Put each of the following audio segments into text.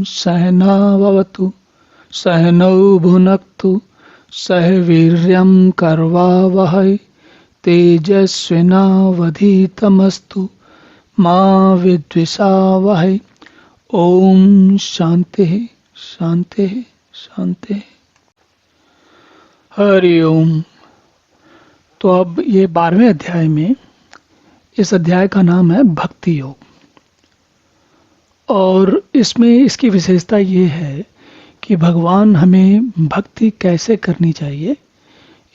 सहनाववतु सहनौ भुनक्तु सह वीर्यं कर्वावहै तेजस्विनावधीतमस्तु मा विद्विषावहै। ओम शांति शांति शांति। हरि ओम। तो अब ये 12वें अध्याय में, इस अध्याय का नाम है भक्ति योग। और इसमें इसकी विशेषता ये है कि भगवान हमें भक्ति कैसे करनी चाहिए,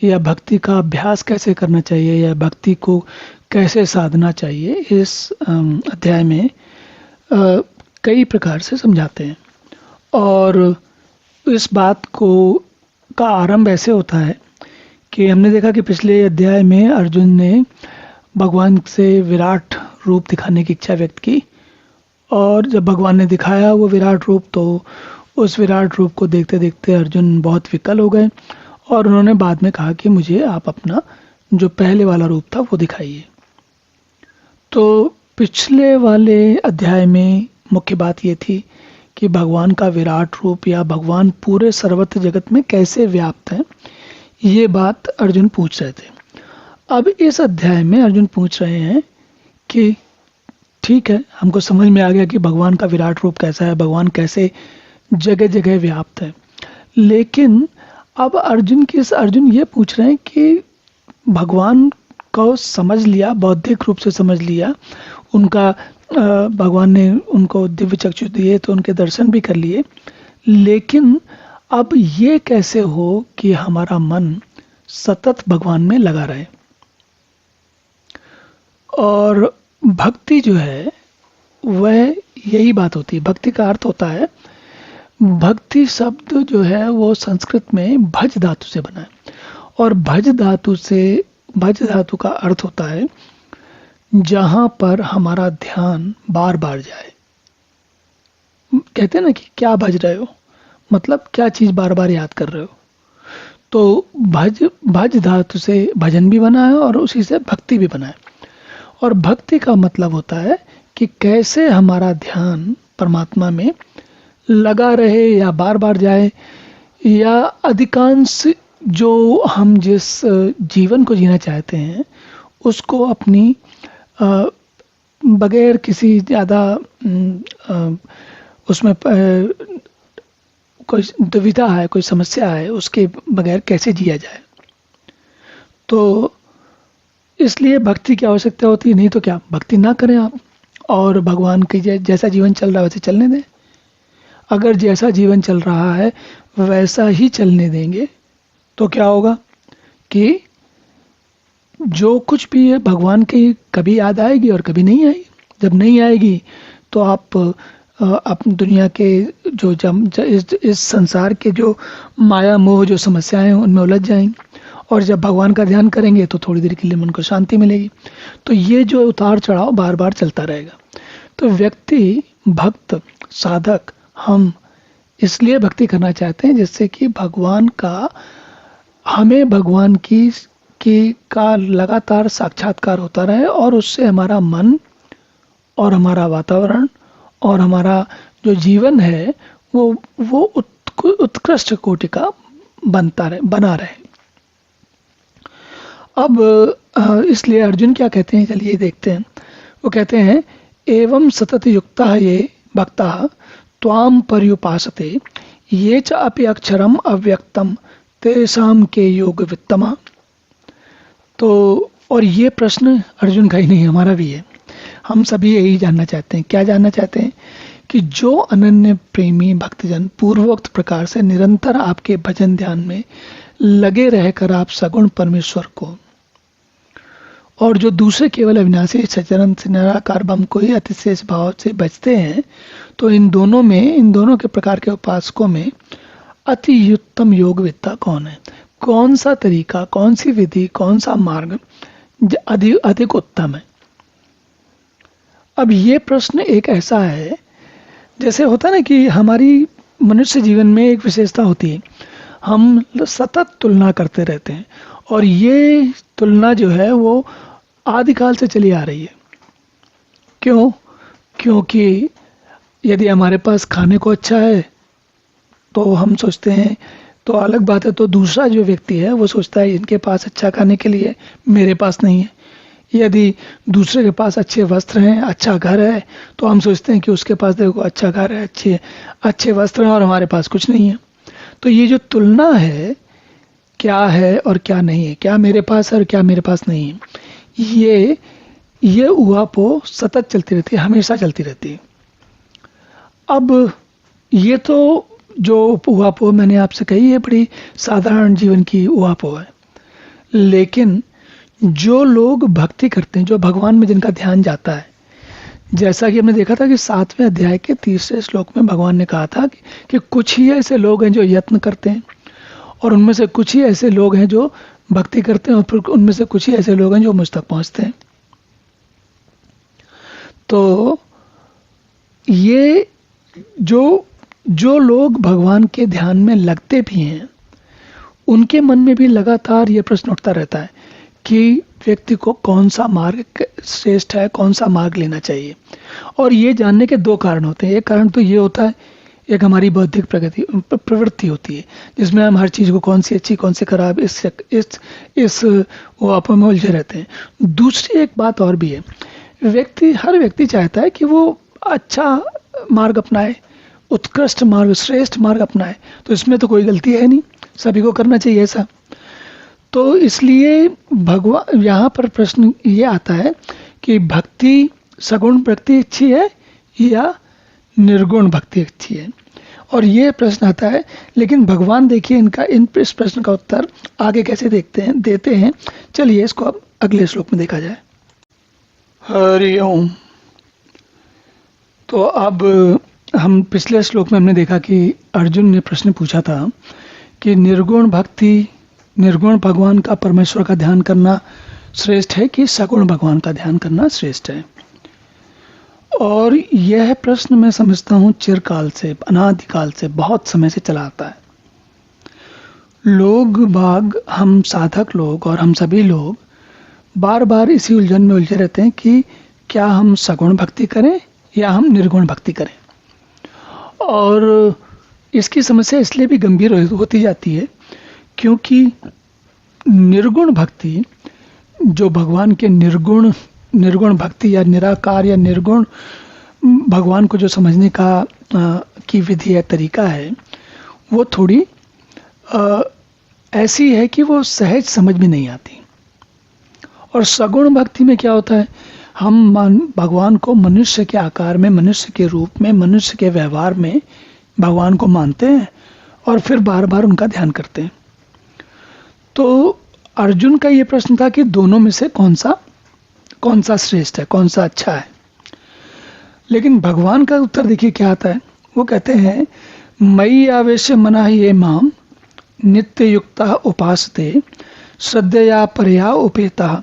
या भक्ति का अभ्यास कैसे करना चाहिए, या भक्ति को कैसे साधना चाहिए, इस अध्याय में कई प्रकार से समझाते हैं। और इस बात को का आरंभ ऐसे होता है कि हमने देखा कि पिछले अध्याय में अर्जुन ने भगवान से विराट रूप दिखाने की इच्छा व्यक्त की, और जब भगवान ने दिखाया वो विराट रूप, तो उस विराट रूप को देखते देखते अर्जुन बहुत विकल हो गए, और उन्होंने बाद में कहा कि मुझे आप अपना जो पहले वाला रूप था वो दिखाइए। तो पिछले वाले अध्याय में मुख्य बात ये थी कि भगवान का विराट रूप, या भगवान पूरे सर्वत्र जगत में कैसे व्याप्त है, ये बात अर्जुन पूछ रहे थे। अब इस अध्याय में अर्जुन पूछ रहे हैं कि ठीक है, हमको समझ में आ गया कि भगवान का विराट रूप कैसा है, भगवान कैसे जगह जगह व्याप्त है, लेकिन अब अर्जुन ये पूछ रहे हैं कि भगवान को समझ लिया, बौद्धिक रूप से समझ लिया, उनका भगवान ने उनको दिव्य चक्षु दिए तो उनके दर्शन भी कर लिए, लेकिन अब ये कैसे हो कि हमारा मन सतत भगवान में लगा रहे। और भक्ति जो है वह यही बात होती है। भक्ति का अर्थ होता है, भक्ति शब्द जो है वो संस्कृत में भज धातु से बना है, और भज धातु का अर्थ होता है जहां पर हमारा ध्यान बार बार जाए। कहते हैं ना कि क्या भज रहे हो, मतलब क्या चीज बार बार याद कर रहे हो। तो भज धातु से भजन भी बना है और उसी से भक्ति भी बना है। और भक्ति का मतलब होता है कि कैसे हमारा ध्यान परमात्मा में लगा रहे, या बार बार जाए, या अधिकांश जो हम जिस जीवन को जीना चाहते हैं उसको अपनी बगैर किसी ज़्यादा उसमें कोई दुविधा है, कोई समस्या है, उसके बगैर कैसे जिया जाए। तो इसलिए भक्ति की आवश्यकता होती है। नहीं तो क्या, भक्ति ना करें आप, और भगवान की जैसा जीवन चल रहा है वैसे चलने दें। अगर जैसा जीवन चल रहा है वैसा ही चलने देंगे तो क्या होगा कि जो कुछ भी है भगवान की कभी याद आएगी और कभी नहीं आएगी। जब नहीं आएगी तो आप अपनी दुनिया के जो इस संसार के जो माया मोह जो समस्याएं हैं उनमें उलझ जाएंगे, और जब भगवान का ध्यान करेंगे तो थोड़ी देर के लिए मन को शांति मिलेगी। तो ये जो उतार चढ़ाव बार बार चलता रहेगा। तो व्यक्ति, भक्त, साधक, हम इसलिए भक्ति करना चाहते हैं जिससे कि भगवान का, हमें भगवान की का लगातार साक्षात्कार होता रहे, और उससे हमारा मन और हमारा वातावरण और हमारा जो जीवन है वो उत्कृष्ट कोटि का बना रहे। अब इसलिए अर्जुन क्या कहते हैं, चलिए देखते हैं। वो कहते हैं, एवं सतत युक्ता ये भक्ता त्वाम पर्युपासते ये च अपि अक्षरम अव्यक्तम तेषाम के योग वित्तमा। तो और ये प्रश्न अर्जुन का ही नहीं, हमारा भी है। हम सभी यही जानना चाहते हैं। क्या जानना चाहते हैं? कि जो अनन्य प्रेमी भक्तजन पूर्वोक्त प्रकार से निरंतर आपके भजन ध्यान में लगे रहकर आप सगुण परमेश्वर को, और जो दूसरे केवल अविनाशी सचरन से निराकार ब्रह्म को ही अतिशेष भाव से बचते हैं, तो इन दोनों के प्रकार के उपासकों में अति उत्तम योगविद्ता कौन है? कौन सा तरीका, कौन सी विधि, कौन सा मार्ग अधिक उत्तम है? अब ये प्रश्न एक ऐसा है, जैसे होता ना कि हमारी मनुष्य जीवन में एक विशेषता होती है, हम सतत तुलना करते रहते हैं, और ये तुलना जो है वो आदिकाल से चली आ रही है। क्यों? क्योंकि यदि हमारे पास खाने को अच्छा है तो हम सोचते हैं, तो अलग बात है, तो दूसरा जो व्यक्ति है वो सोचता है इनके पास अच्छा खाने के लिए, मेरे पास नहीं है। यदि दूसरे के पास अच्छे वस्त्र हैं, अच्छा घर है, तो हम सोचते हैं कि उसके पास देखो अच्छा घर है, अच्छे अच्छे वस्त्र हैं और हमारे पास कुछ नहीं है। तो ये जो तुलना है, क्या है और क्या नहीं है, क्या मेरे पास है और क्या मेरे पास नहीं है, ये ऊहापोह सतत चलती रहती है, हमेशा चलती रहती है। अब ये तो जो ऊहापोह मैंने आपसे कही है बड़ी साधारण जीवन की ऊहापोह है, लेकिन जो लोग भक्ति करते हैं, जो भगवान में जिनका ध्यान जाता है, जैसा कि हमने देखा था कि 7वें अध्याय के 3रे श्लोक में भगवान ने कहा था कि कुछ ही ऐसे लोग हैं जो यत्न करते हैं, और उनमें से कुछ ही ऐसे लोग हैं जो भक्ति करते हैं, और फिर उनमें से कुछ ही ऐसे लोग हैं जो मुझ तक पहुंचते हैं। तो ये जो लोग भगवान के ध्यान में लगते भी हैं, उनके मन में भी लगातार ये प्रश्न उठता रहता है कि व्यक्ति को कौन सा मार्ग श्रेष्ठ है, कौन सा मार्ग लेना चाहिए। और ये जानने के 2 कारण होते हैं। एक कारण तो ये होता है, एक हमारी बौद्धिक प्रवृत्ति होती है, जिसमें हम हर चीज़ को कौन सी अच्छी कौन सी खराब इस वो आप में उलझे रहते हैं। दूसरी एक बात और भी है, हर व्यक्ति चाहता है कि वो अच्छा मार्ग अपनाए, उत्कृष्ट मार्ग, श्रेष्ठ मार्ग अपनाए। तो इसमें तो कोई गलती है नहीं, सभी को करना चाहिए ऐसा। तो इसलिए भगवान यहाँ पर प्रश्न ये आता है कि भक्ति, सगुण भक्ति अच्छी है या निर्गुण भक्ति अच्छी है, और ये प्रश्न आता है। लेकिन भगवान देखिए इस प्रश्न का उत्तर आगे कैसे देते हैं। चलिए इसको अब अगले श्लोक में देखा जाए। हरि ओम। तो अब हम पिछले श्लोक में हमने देखा कि अर्जुन ने प्रश्न पूछा था कि निर्गुण भगवान का, परमेश्वर का ध्यान करना श्रेष्ठ है कि सगुण भगवान का ध्यान करना श्रेष्ठ है। और यह प्रश्न मैं समझता हूँ चिरकाल से, अनादिकाल से, बहुत समय से चला आता है। हम साधक लोग और हम सभी लोग बार बार इसी उलझन में उलझे रहते हैं कि क्या हम सगुण भक्ति करें या हम निर्गुण भक्ति करें। और इसकी समस्या इसलिए भी गंभीर होती जाती है क्योंकि निर्गुण भक्ति, जो भगवान के निर्गुण भक्ति या निराकार या निर्गुण भगवान को जो समझने की विधि है, तरीका है, वो थोड़ी ऐसी है कि वो सहज समझ में नहीं आती। और सगुण भक्ति में क्या होता है, हम भगवान को मनुष्य के आकार में, मनुष्य के रूप में, मनुष्य के व्यवहार में भगवान को मानते हैं और फिर बार बार उनका ध्यान करते हैं। तो अर्जुन का ये प्रश्न था कि दोनों में से कौन सा श्रेष्ठ है, कौन सा अच्छा है। लेकिन भगवान का उत्तर देखिए क्या आता है। वो कहते हैं, मयि आवेश्य मनः ये माम नित्य युक्ता उपासते श्रद्धया परया उपेता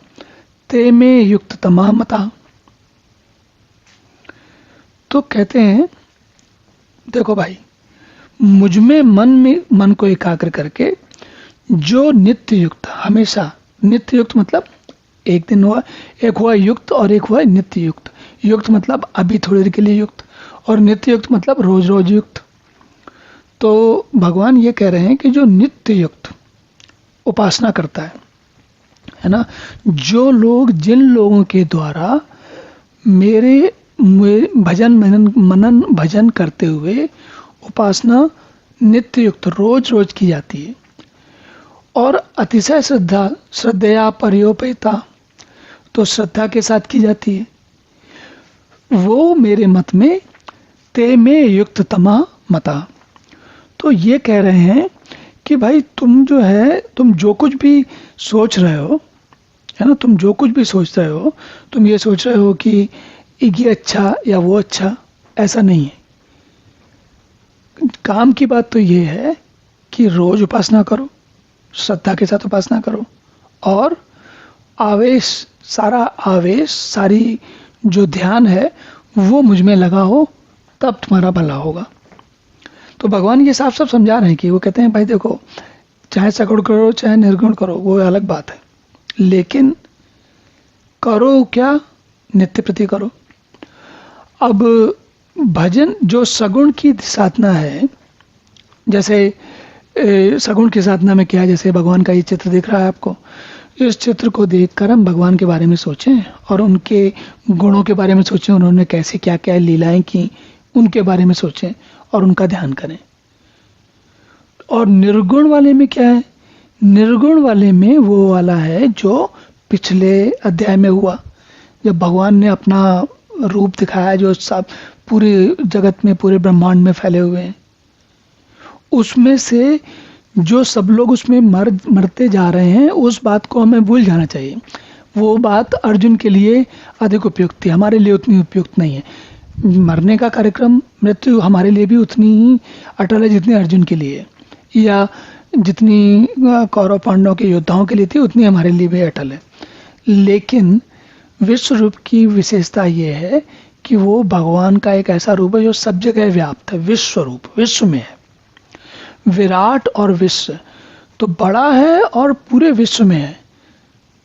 ते में युक्त तमा मता। तो कहते हैं, देखो भाई, मुझ में मन को एकाग्र करके जो नित्य युक्त, हमेशा नित्य युक्त मतलब एक दिन हुआ, एक हुआ युक्त और एक हुआ नित्य युक्त। युक्त मतलब अभी थोड़ी देर के लिए युक्त, और नित्य युक्त मतलब रोज रोज युक्त। तो भगवान ये कह रहे हैं कि जो नित्य युक्त उपासना करता है ना, जिन लोगों के द्वारा मेरे मनन भजन करते हुए उपासना नित्य युक्त रोज रोज की जाती है, और अतिशय श्रद्धया पर्योपेता, तो श्रद्धा के साथ की जाती है, वो मेरे मत में ते में युक्त तमा मता। तो ये कह रहे हैं कि भाई तुम जो कुछ भी सोच रहे हो, है ना, तुम जो कुछ भी सोच रहे हो, तुम ये सोच रहे हो कि ये अच्छा या वो अच्छा, ऐसा नहीं है। काम की बात तो ये है कि रोज उपासना करो, श्रद्धा के साथ उपासना करो, और सारी जो ध्यान है वो मुझ में लगा हो, तब तुम्हारा भला होगा। तो भगवान ये साफ साफ समझा रहे हैं कि वो कहते हैं, भाई देखो, चाहे सगुण करो चाहे निर्गुण करो, वो अलग बात है, लेकिन करो क्या, नित्य प्रति करो। अब भजन जो सगुण की साधना है, जैसे सगुण की साधना में क्या है, जैसे भगवान का ये चित्र दिख रहा है आपको, इस चित्र को देखकर हम भगवान के बारे में सोचें और उनके गुणों के बारे में सोचें, उन्होंने कैसे क्या क्या लीलाएं की उनके बारे में सोचें और उनका ध्यान करें। और निर्गुण वाले में क्या है? निर्गुण वाले में वो वाला है जो पिछले अध्याय में हुआ, जब भगवान ने अपना रूप दिखाया जो सब पूरे जगत में, पूरे ब्रह्मांड में फैले हुए हैं। उसमें से जो सब लोग उसमें मरते जा रहे हैं, उस बात को हमें भूल जाना चाहिए। वो बात अर्जुन के लिए अधिक उपयुक्त थी, हमारे लिए उतनी उपयुक्त नहीं है। मरने का कार्यक्रम, मृत्यु हमारे लिए भी उतनी ही अटल है जितनी अर्जुन के लिए, या जितनी कौरव पांडवों के योद्धाओं के लिए थी उतनी हमारे लिए भी अटल है। लेकिन विश्व रूप की विशेषता ये है कि वो भगवान का एक ऐसा रूप है जो सब जगह व्याप्त है। विश्व रूप, विश्व में है। विराट और विश्व तो बड़ा है और पूरे विश्व में है।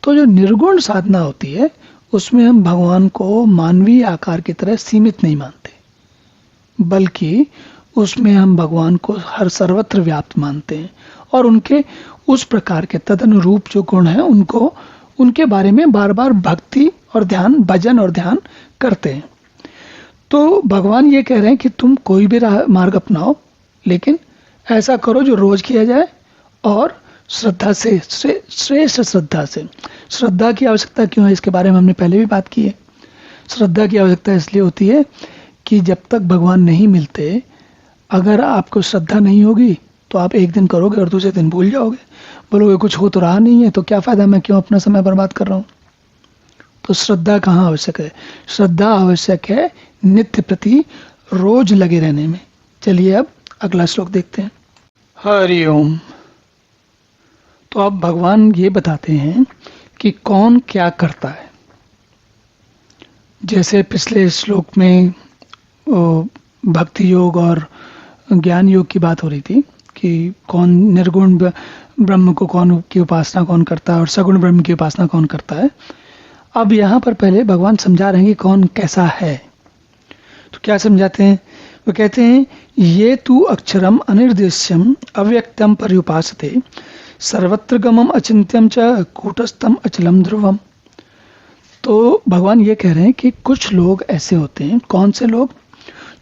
तो जो निर्गुण साधना होती है उसमें हम भगवान को मानवीय आकार की तरह सीमित नहीं मानते, बल्कि उसमें हम भगवान को हर सर्वत्र व्याप्त मानते हैं और उनके उस प्रकार के तदनुरूप जो गुण हैं उनको, उनके बारे में बार बार भक्ति और ध्यान, भजन और ध्यान करते हैं। तो भगवान ये कह रहे हैं कि तुम कोई भी मार्ग अपनाओ, लेकिन ऐसा करो जो रोज किया जाए और श्रद्धा से, श्रेष्ठ श्रद्धा से। श्रद्धा की आवश्यकता क्यों है, इसके बारे में हमने पहले भी बात की है। श्रद्धा की आवश्यकता इसलिए होती है कि जब तक भगवान नहीं मिलते, अगर आपको श्रद्धा नहीं होगी तो आप एक दिन करोगे और दूसरे दिन भूल जाओगे, बोलोगे कुछ हो तो रहा नहीं है, तो क्या फायदा, मैं क्यों अपना समय बर्बाद कर रहा हूँ। तो श्रद्धा कहाँ आवश्यक है? श्रद्धा आवश्यक है नित्य प्रति, रोज लगे रहने में। चलिए अब अगला श्लोक देखते हैं। हरि ओम। तो अब भगवान ये बताते हैं कि कौन क्या करता है। जैसे पिछले श्लोक में भक्ति योग और ज्ञान योग की बात हो रही थी कि कौन निर्गुण ब्रह्म को कौन की उपासना कौन करता है और सगुण ब्रह्म की उपासना कौन करता है। अब यहाँ पर पहले भगवान समझा रहे हैं कि कौन कैसा है। तो क्या समझाते हैं? वो कहते हैं ये तू अक्षरम अनिर्देश्यम अव्यक्तम पर्युपासते सर्वत्र गमम अचिंत्यम च कूटस्थम अचलम ध्रुवम। तो भगवान ये कह रहे हैं कि कुछ लोग ऐसे होते हैं। कौन से लोग?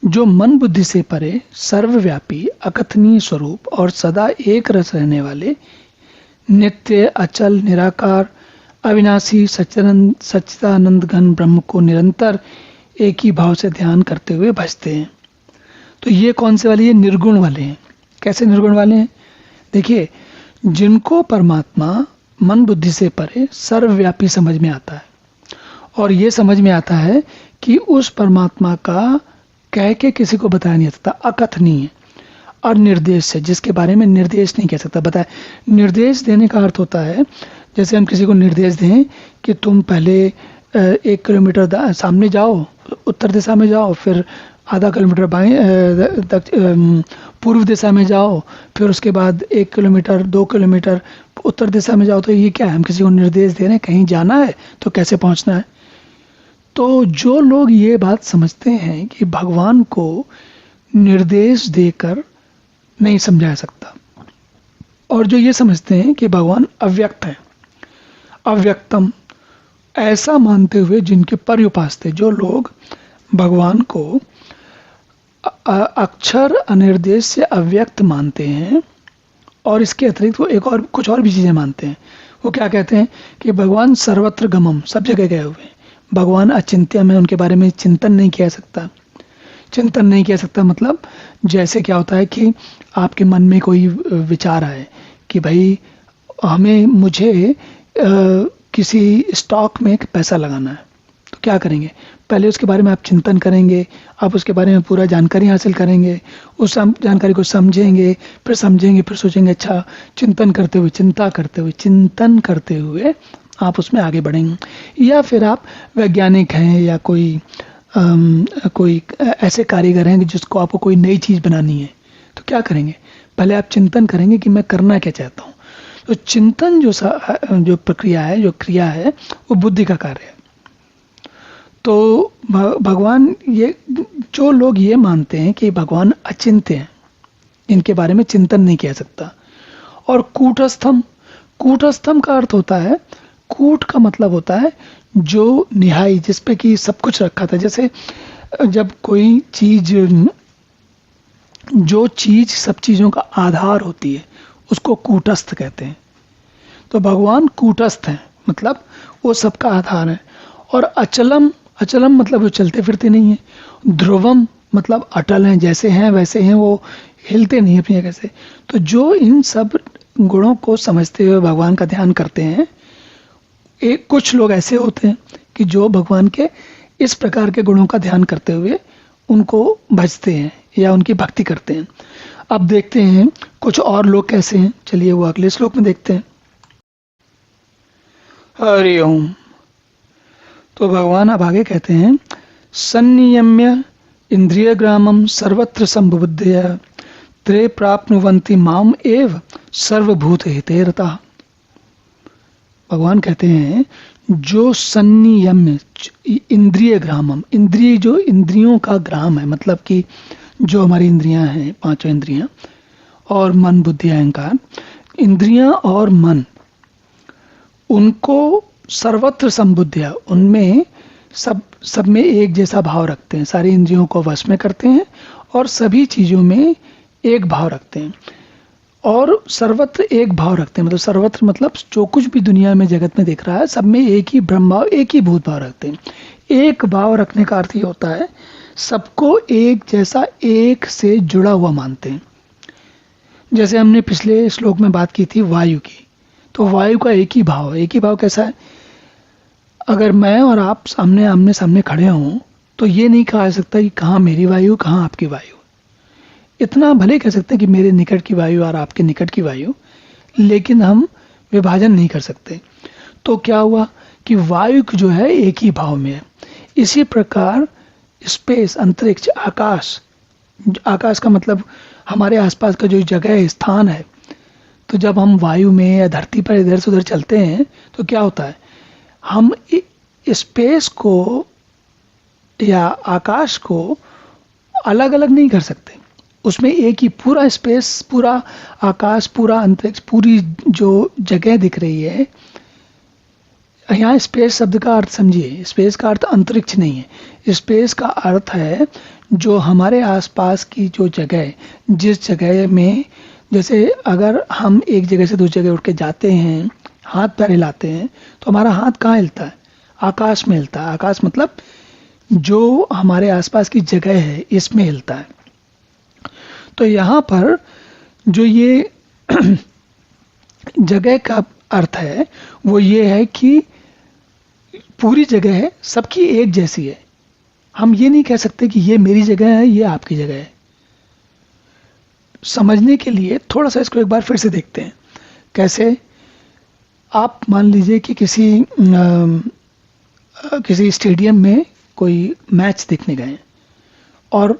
जो मन बुद्धि से परे, सर्वव्यापी, अकथनीय स्वरूप और सदा एक रस रहने वाले, नित्य, अचल, निराकार, अविनाशी, सच्चिदानंद घन ब्रह्म को निरंतर एक ही भाव से ध्यान करते हुए भजते हैं। तो ये कौन से वाले? ये निर्गुण वाले हैं। कैसे निर्गुण वाले हैं? देखिए, जिनको परमात्मा मन बुद्धि से परे सर्वव्यापी समझ में आता है और ये समझ में आता है कि उस परमात्मा का कह के किसी को बताया नहीं सकता, अकथनीय है। और निर्देश से, जिसके बारे में निर्देश नहीं कह सकता, बताए। निर्देश देने का अर्थ होता है जैसे हम किसी को निर्देश दें कि तुम पहले 1 किलोमीटर सामने जाओ, उत्तर दिशा में जाओ, फिर आधा किलोमीटर बाएं पूर्व दिशा में जाओ, फिर उसके बाद 1 किलोमीटर 2 किलोमीटर उत्तर दिशा में जाओ। तो ये क्या है? हम किसी को निर्देश दे रहे हैं, कहीं जाना है तो कैसे पहुंचना है। तो जो लोग ये बात समझते हैं कि भगवान को निर्देश देकर नहीं समझा सकता, और जो ये समझते हैं कि भगवान अव्यक्त है, अव्यक्तम, ऐसा मानते हुए जिनके पर्युपासते, जो लोग भगवान को अक्षर अनिर्देश से अव्यक्त मानते हैं और इसके अतिरिक्त वो एक और कुछ और भी चीज़ें मानते हैं। वो क्या कहते हैं कि भगवान सर्वत्र गमम, सब जगह गए हुए हैं। भगवान अचिंत्यम है, उनके बारे में चिंतन नहीं किया सकता। चिंतन नहीं किया सकता मतलब जैसे क्या होता है कि आपके मन में कोई विचार आए कि भाई मुझे किसी स्टॉक में पैसा लगाना है, तो क्या करेंगे? पहले उसके बारे में आप चिंतन करेंगे, आप उसके बारे में पूरा जानकारी हासिल करेंगे, उस जानकारी को समझेंगे, फिर सोचेंगे, अच्छा, चिंतन करते हुए आप उसमें आगे बढ़ेंगे। या फिर आप वैज्ञानिक हैं या कोई ऐसे कारीगर हैं जिसको आपको कोई नई चीज़ बनानी है, तो क्या करेंगे? पहले आप चिंतन करेंगे कि मैं करना क्या चाहता हूँ। तो चिंतन जो प्रक्रिया है, जो क्रिया है, वो बुद्धि का कार्य है। तो भगवान ये जो लोग ये मानते हैं कि भगवान अचिंत्य हैं, इनके बारे में चिंतन नहीं किया सकता। और कूटस्थम, कूटस्थम का अर्थ होता है, कूट का मतलब होता है जो निहाई, जिस पे कि सब कुछ रखा था। जैसे जब कोई चीज, जो चीज सब चीजों का आधार होती है, उसको कूटस्थ कहते हैं। तो भगवान कूटस्थ हैं, मतलब वो सबका आधार है। और अचलम, अचलम मतलब वो चलते फिरते नहीं है। ध्रुवम मतलब अटल हैं, जैसे हैं वैसे हैं, वो हिलते नहीं अपनी जगह से। तो जो इन सब गुणों को समझते हुए भगवान का ध्यान करते हैं, एक कुछ लोग ऐसे होते हैं कि जो भगवान के इस प्रकार के गुणों का ध्यान करते हुए उनको भजते हैं या उनकी भक्ति करते हैं। अब देखते हैं कुछ और लोग कैसे हैं। चलिए वो अगले श्लोक में देखते हैं। हरि ओम। तो भगवान अब आगे कहते हैं, संनियम्य इंद्रिय ग्रामम सर्वत्र संबुद्धया त्रे प्राप्नुवन्ति माम एव सर्वभूत हिते रता। भगवान कहते हैं जो संनियम्य इंद्रिय ग्रामम, इंद्रिय जो इंद्रियों का ग्राम है, मतलब कि जो हमारी इंद्रियां हैं, पांचों इंद्रियां और मन बुद्धि अहंकार, इंद्रियां और मन, उनको सर्वत्र संबुद्धया, उनमें सब में एक जैसा भाव रखते हैं, सारी इंद्रियों को वश में करते हैं और सभी चीजों में एक भाव रखते हैं। और सर्वत्र एक भाव रखते हैं, मतलब सर्वत्र मतलब जो कुछ भी दुनिया में जगत में दिख रहा है, सब में एक ही ब्रह्म भाव, एक ही भूत भाव रखते हैं। एक भाव रखने का अर्थ ये होता है सबको एक जैसा, एक से जुड़ा हुआ मानते हैं। जैसे हमने पिछले श्लोक में बात की थी वायु की, तो वायु का एक ही भाव है। एक ही भाव कैसा है? अगर मैं और आप सामने आमने सामने खड़े हों तो ये नहीं कहा जा सकता कि कहाँ मेरी वायु, कहाँ आपकी वायु। इतना भले कह सकते हैं कि मेरे निकट की वायु और आपके निकट की वायु, लेकिन हम विभाजन नहीं कर सकते। तो क्या हुआ कि वायु जो है एक ही भाव में है। इसी प्रकार स्पेस, अंतरिक्ष, आकाश, आकाश का मतलब हमारे आसपास का जो जगह है, स्थान है। तो जब हम वायु में या धरती पर इधर से उधर चलते हैं तो क्या होता है, हम स्पेस को या आकाश को अलग अलग नहीं कर सकते। उसमें एक ही पूरा स्पेस, पूरा आकाश, पूरा अंतरिक्ष, पूरी जो जगह दिख रही है। यहाँ स्पेस शब्द का अर्थ समझिए, स्पेस का अर्थ अंतरिक्ष नहीं है। स्पेस का अर्थ है जो हमारे आसपास की जो जगह है, जिस जगह में, जैसे अगर हम एक जगह से दूसरी जगह उठ के जाते हैं, हाथ पैर हिलाते हैं, तो हमारा हाथ कहाँ हिलता है? आकाश में हिलता है। आकाश मतलब जो हमारे आसपास की जगह है, इसमें हिलता है। तो यहाँ पर जो ये जगह का अर्थ है वो ये है कि पूरी जगह है, सबकी एक जैसी है। हम ये नहीं कह सकते कि ये मेरी जगह है, ये आपकी जगह है। समझने के लिए थोड़ा सा इसको एक बार फिर से देखते हैं। कैसे? आप मान लीजिए कि किसी स्टेडियम में कोई मैच देखने गए और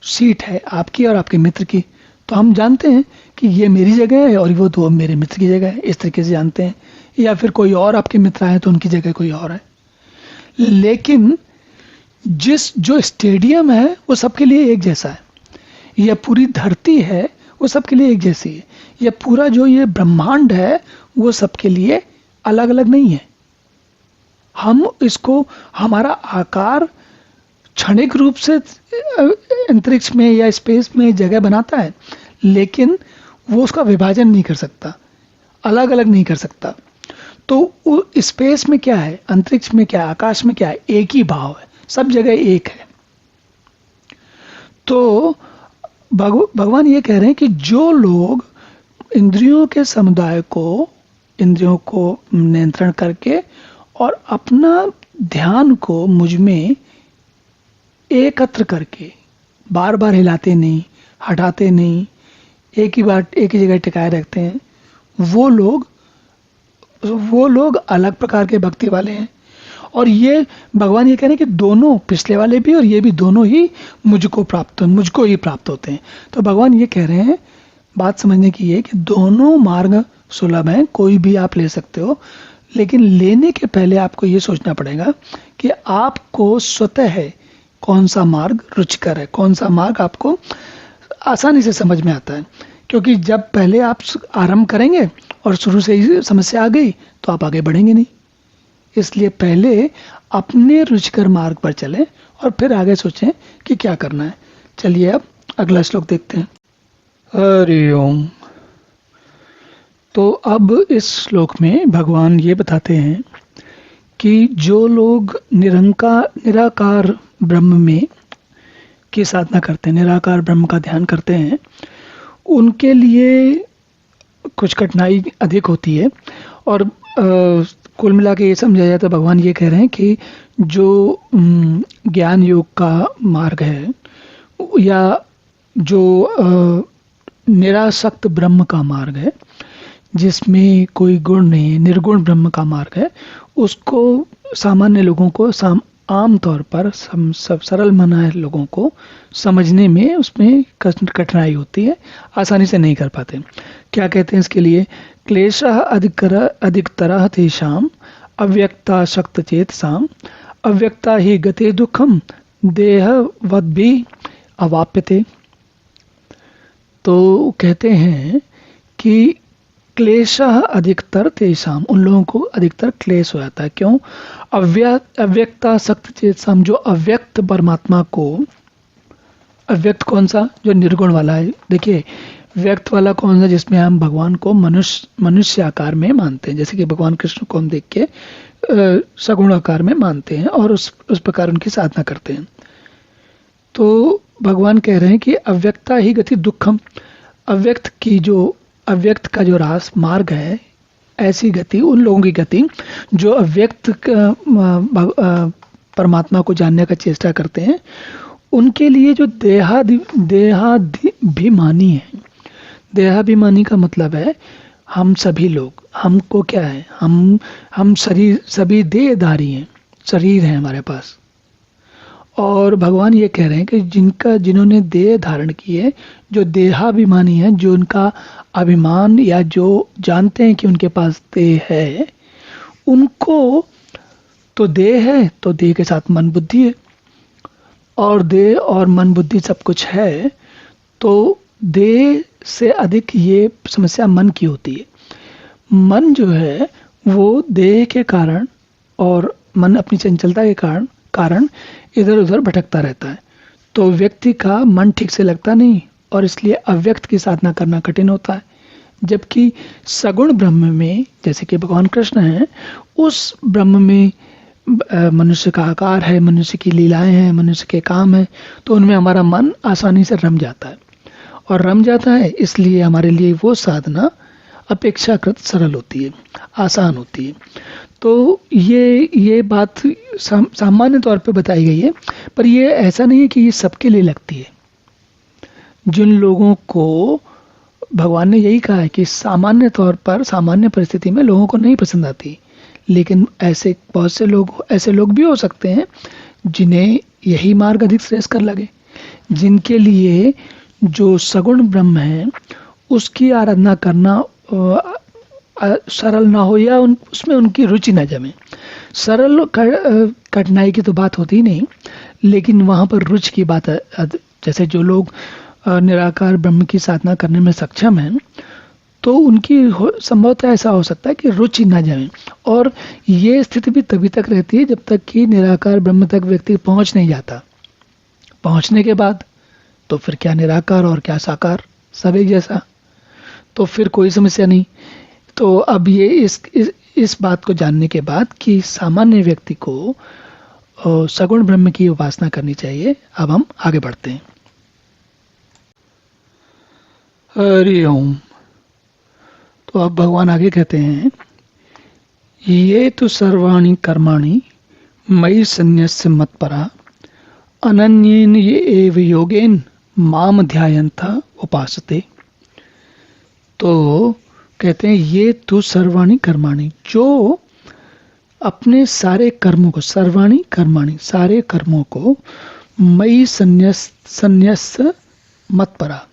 सीट है आपकी और आपके मित्र की, तो हम जानते हैं कि ये मेरी जगह है और वो दो मेरे मित्र की जगह है, इस तरीके से जानते हैं। या फिर कोई और आपके मित्र आए तो उनकी जगह कोई और है। लेकिन जो स्टेडियम है वो सबके लिए एक जैसा है, या पूरी धरती है वो सबके लिए एक जैसी है, या पूरा जो ये ब्रह्मांड है वो सबके लिए अलग अलग नहीं है। हम इसको, हमारा आकार क्षणिक रूप से अंतरिक्ष में या स्पेस में जगह बनाता है, लेकिन वो उसका विभाजन नहीं कर सकता, अलग अलग नहीं कर सकता। तो स्पेस में क्या है, अंतरिक्ष में क्या है, आकाश में क्या है? एक ही भाव है, सब जगह एक है। तो भगवान ये कह रहे हैं कि जो लोग इंद्रियों के समुदाय को, इंद्रियों को नियंत्रण करके और अपना ध्यान को मुझ में एकत्र करके, बार बार हिलाते नहीं, हटाते नहीं, एक ही जगह टिकाए रखते हैं, वो लोग अलग प्रकार के भक्ति वाले हैं। और ये भगवान ये कह रहे हैं कि दोनों, पिछले वाले भी और ये भी, दोनों ही मुझको ही प्राप्त होते हैं। तो भगवान ये कह रहे हैं, बात समझने की है कि दोनों मार्ग सुलभ हैं, कोई भी आप ले सकते हो, लेकिन लेने के पहले आपको ये सोचना पड़ेगा कि आपको स्वतः कौन सा मार्ग रुचिकर है, कौन सा मार्ग आपको आसानी से समझ में आता है। क्योंकि जब पहले आप आरंभ करेंगे और शुरू से ही समस्या आ गई तो आप आगे बढ़ेंगे नहीं। इसलिए पहले अपने रुचिकर मार्ग पर चलें और फिर आगे सोचें कि क्या करना है। चलिए अब अगला श्लोक देखते हैं। हरि ओम। तो अब इस श्लोक में भगवान ये बताते हैं कि जो लोग निराकार ब्रह्म में की साधना करते हैं, निराकार ब्रह्म का ध्यान करते हैं, उनके लिए कुछ कठिनाई अधिक होती है। और कुल मिला के ये समझा जाए तो भगवान ये कह रहे हैं कि जो ज्ञान योग का मार्ग है या जो निरासक्त ब्रह्म का मार्ग है, जिसमें कोई गुण नहीं है, निर्गुण ब्रह्म का मार्ग है, उसको सामान्य लोगों को आम तौर पर सब सरल मना लोगों को समझने में उसमें कठिनाई होती है, आसानी से नहीं कर पाते। क्या कहते हैं इसके लिए? क्लेशः अधिकतरः तेषां अव्यक्ता शक्त चेतसां अव्यक्ता ही गते दुखम देहवद्भिः अवाप्यते। तो कहते हैं कि क्लेशः अधिकतर तेषाम, उन लोगों को अधिकतर क्लेश हो जाता है। क्यों? अव्यक्ता शक्त चेतसाम, जो अव्यक्त परमात्मा को, अव्यक्त कौन सा? जो निर्गुण वाला है। देखिए व्यक्त वाला कौन सा? जिसमें हम भगवान को मनुष्य आकार में मानते हैं, जैसे कि भगवान कृष्ण को हम देख के सगुण आकार में मानते हैं और उस प्रकार उनकी साधना करते हैं। तो भगवान कह रहे हैं कि अव्यक्ता ही गति दुखम, अव्यक्त का जो रास मार्ग है, ऐसी गति, उन लोगों की गति जो अव्यक्त परमात्मा को जानने का चेष्टा करते हैं, उनके लिए जो देहाभिमानी है। देहाभिमानी का मतलब है हम सभी लोग, हमको क्या है, हम शरीर, सभी देहधारी हैं, शरीर है हमारे पास। और भगवान ये कह रहे हैं कि जिन्होंने देह धारण की है, जो देहाभिमानी है, जो उनका अभिमान या जो जानते हैं कि उनके पास देह है, उनको तो देह है, तो देह के साथ मन बुद्धि है, और देह और मन बुद्धि सब कुछ है, तो देह से अधिक ये समस्या मन की होती है। मन जो है वो देह के कारण और मन अपनी चंचलता के कारण इधर उधर भटकता रहता है। तो व्यक्ति का मन ठीक से लगता नहीं और इसलिए अव्यक्त की साधना करना कठिन होता है। जबकि सगुण ब्रह्म में, जैसे कि भगवान कृष्ण हैं, उस ब्रह्म में मनुष्य का आकार है, मनुष्य की लीलाएं हैं, मनुष्य के काम हैं, तो उनमें हमारा मन आसानी से रम जाता है। और रम जाता है इसलिए हमारे लिए वो साधना अपेक्षाकृत सरल होती है, आसान होती है। तो ये बात सामान्य तौर पे बताई गई है, पर ये ऐसा नहीं है कि ये सबके लिए लगती है। जिन लोगों को भगवान ने यही कहा है कि सामान्य तौर पर, सामान्य परिस्थिति में लोगों को नहीं पसंद आती, लेकिन ऐसे बहुत से लोग, ऐसे लोग भी हो सकते हैं जिन्हें यही मार्ग अधिक श्रेयस्कर लगे, जिनके लिए जो सगुण ब्रह्म है उसकी आराधना करना सरल ना हो या उसमें उनकी रुचि ना जमे। सरल कठिनाई की तो बात होती ही नहीं, लेकिन वहाँ पर रुचि की बात, जैसे जो लोग निराकार ब्रह्म की साधना करने में सक्षम हैं, तो उनकी संभवतः ऐसा हो सकता है कि रुचि ना जमे। और ये स्थिति भी तभी तक रहती है जब तक कि निराकार ब्रह्म तक व्यक्ति पहुँच नहीं जाता। पहुँचने के बाद तो फिर क्या निराकार और क्या साकार, सब एक जैसा, तो फिर कोई समस्या नहीं। तो अब ये इस बात को जानने के बाद कि सामान्य व्यक्ति को सगुण ब्रह्म की उपासना करनी चाहिए, अब हम आगे बढ़ते हैं। हरि ओम। तो अब भगवान आगे कहते हैं, ये तो सर्वाणि कर्माणि मयि सन्न्यस्य मत्परा अनन्येन ये एव योगेन माम ध्यायन्त उपासते। तो कहते हैं ये तो सर्वाणि कर्माणि, जो अपने सारे कर्मों को, सर्वाणि कर्माणि, सारे कर्मों को मयि सन्न्यस्य मत्परा,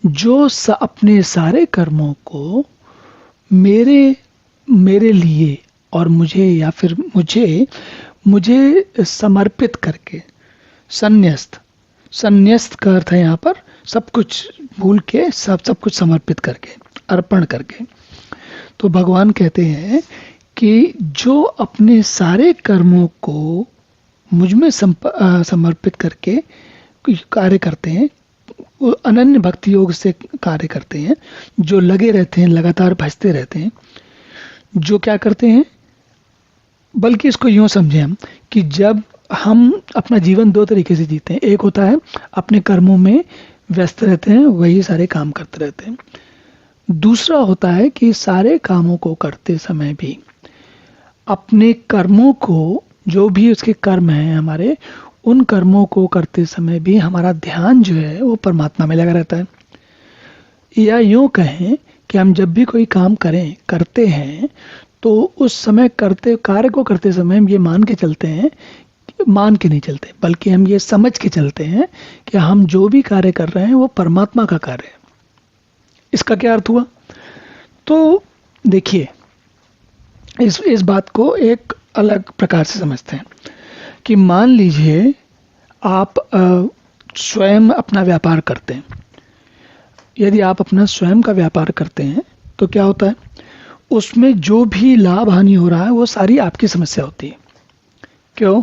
जो अपने सारे कर्मों को मेरे लिए और मुझे, या फिर मुझे समर्पित करके, संन्यस्त। संन्यस्त का अर्थ है यहाँ पर सब कुछ भूल के, सब कुछ समर्पित करके, अर्पण करके। तो भगवान कहते हैं कि जो अपने सारे कर्मों को मुझ में समर्पित करके कार्य करते हैं, वो अनन्य भक्ति योग से कार्य करते हैं, जो लगे रहते हैं, लगातार भजते रहते हैं, जो क्या करते हैं, बल्कि इसको यूं समझें हम कि जब हम अपना जीवन दो तरीके से जीते हैं। एक होता है अपने कर्मों में व्यस्त रहते हैं, वही सारे काम करते रहते हैं। दूसरा होता है कि सारे कामों को करते समय भी अपने कर्मों को, जो भी उसके कर्म हैं हमारे, उन कर्मों को करते समय भी हमारा ध्यान जो है वो परमात्मा में लगा रहता है। या यूं कहें कि हम जब भी कोई काम करते हैं तो उस समय कार्य को करते समय हम ये मान के चलते हैं, मान के नहीं चलते बल्कि हम ये समझ के चलते हैं कि हम जो भी कार्य कर रहे हैं वो परमात्मा का कार्य है। इसका क्या अर्थ हुआ? तो देखिए, इस बात को एक अलग प्रकार से समझते हैं कि मान लीजिए आप स्वयं अपना व्यापार करते हैं। यदि आप अपना स्वयं का व्यापार करते हैं तो क्या होता है, उसमें जो भी लाभ हानि हो रहा है वो सारी आपकी समस्या होती है। क्यों?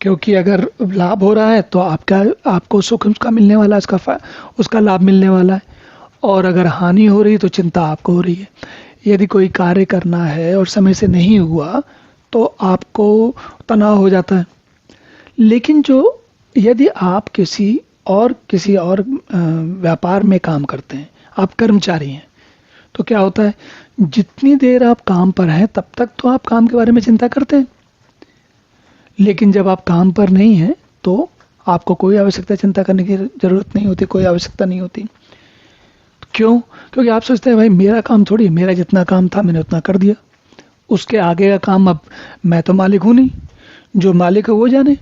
क्योंकि अगर लाभ हो रहा है तो आपको सुख उसका मिलने वाला है, उसका लाभ मिलने वाला है, और अगर हानि हो रही है तो चिंता आपको हो रही है। यदि कोई कार्य करना है और समय से नहीं हुआ तो आपको तनाव हो जाता है। लेकिन यदि आप किसी और व्यापार में काम करते हैं, आप कर्मचारी हैं, तो क्या होता है, जितनी देर आप काम पर हैं तब तक तो आप काम के बारे में चिंता करते हैं। लेकिन जब आप काम पर नहीं हैं तो आपको कोई आवश्यकता चिंता करने की जरूरत नहीं होती, कोई आवश्यकता नहीं होती। क्यों? क्योंकि आप सोचते हैं भाई मेरा काम थोड़ी, मेरा जितना काम था मैंने उतना कर दिया, उसके आगे का काम अब मैं तो मालिक हूं नहीं, जो मालिक है वो जाने।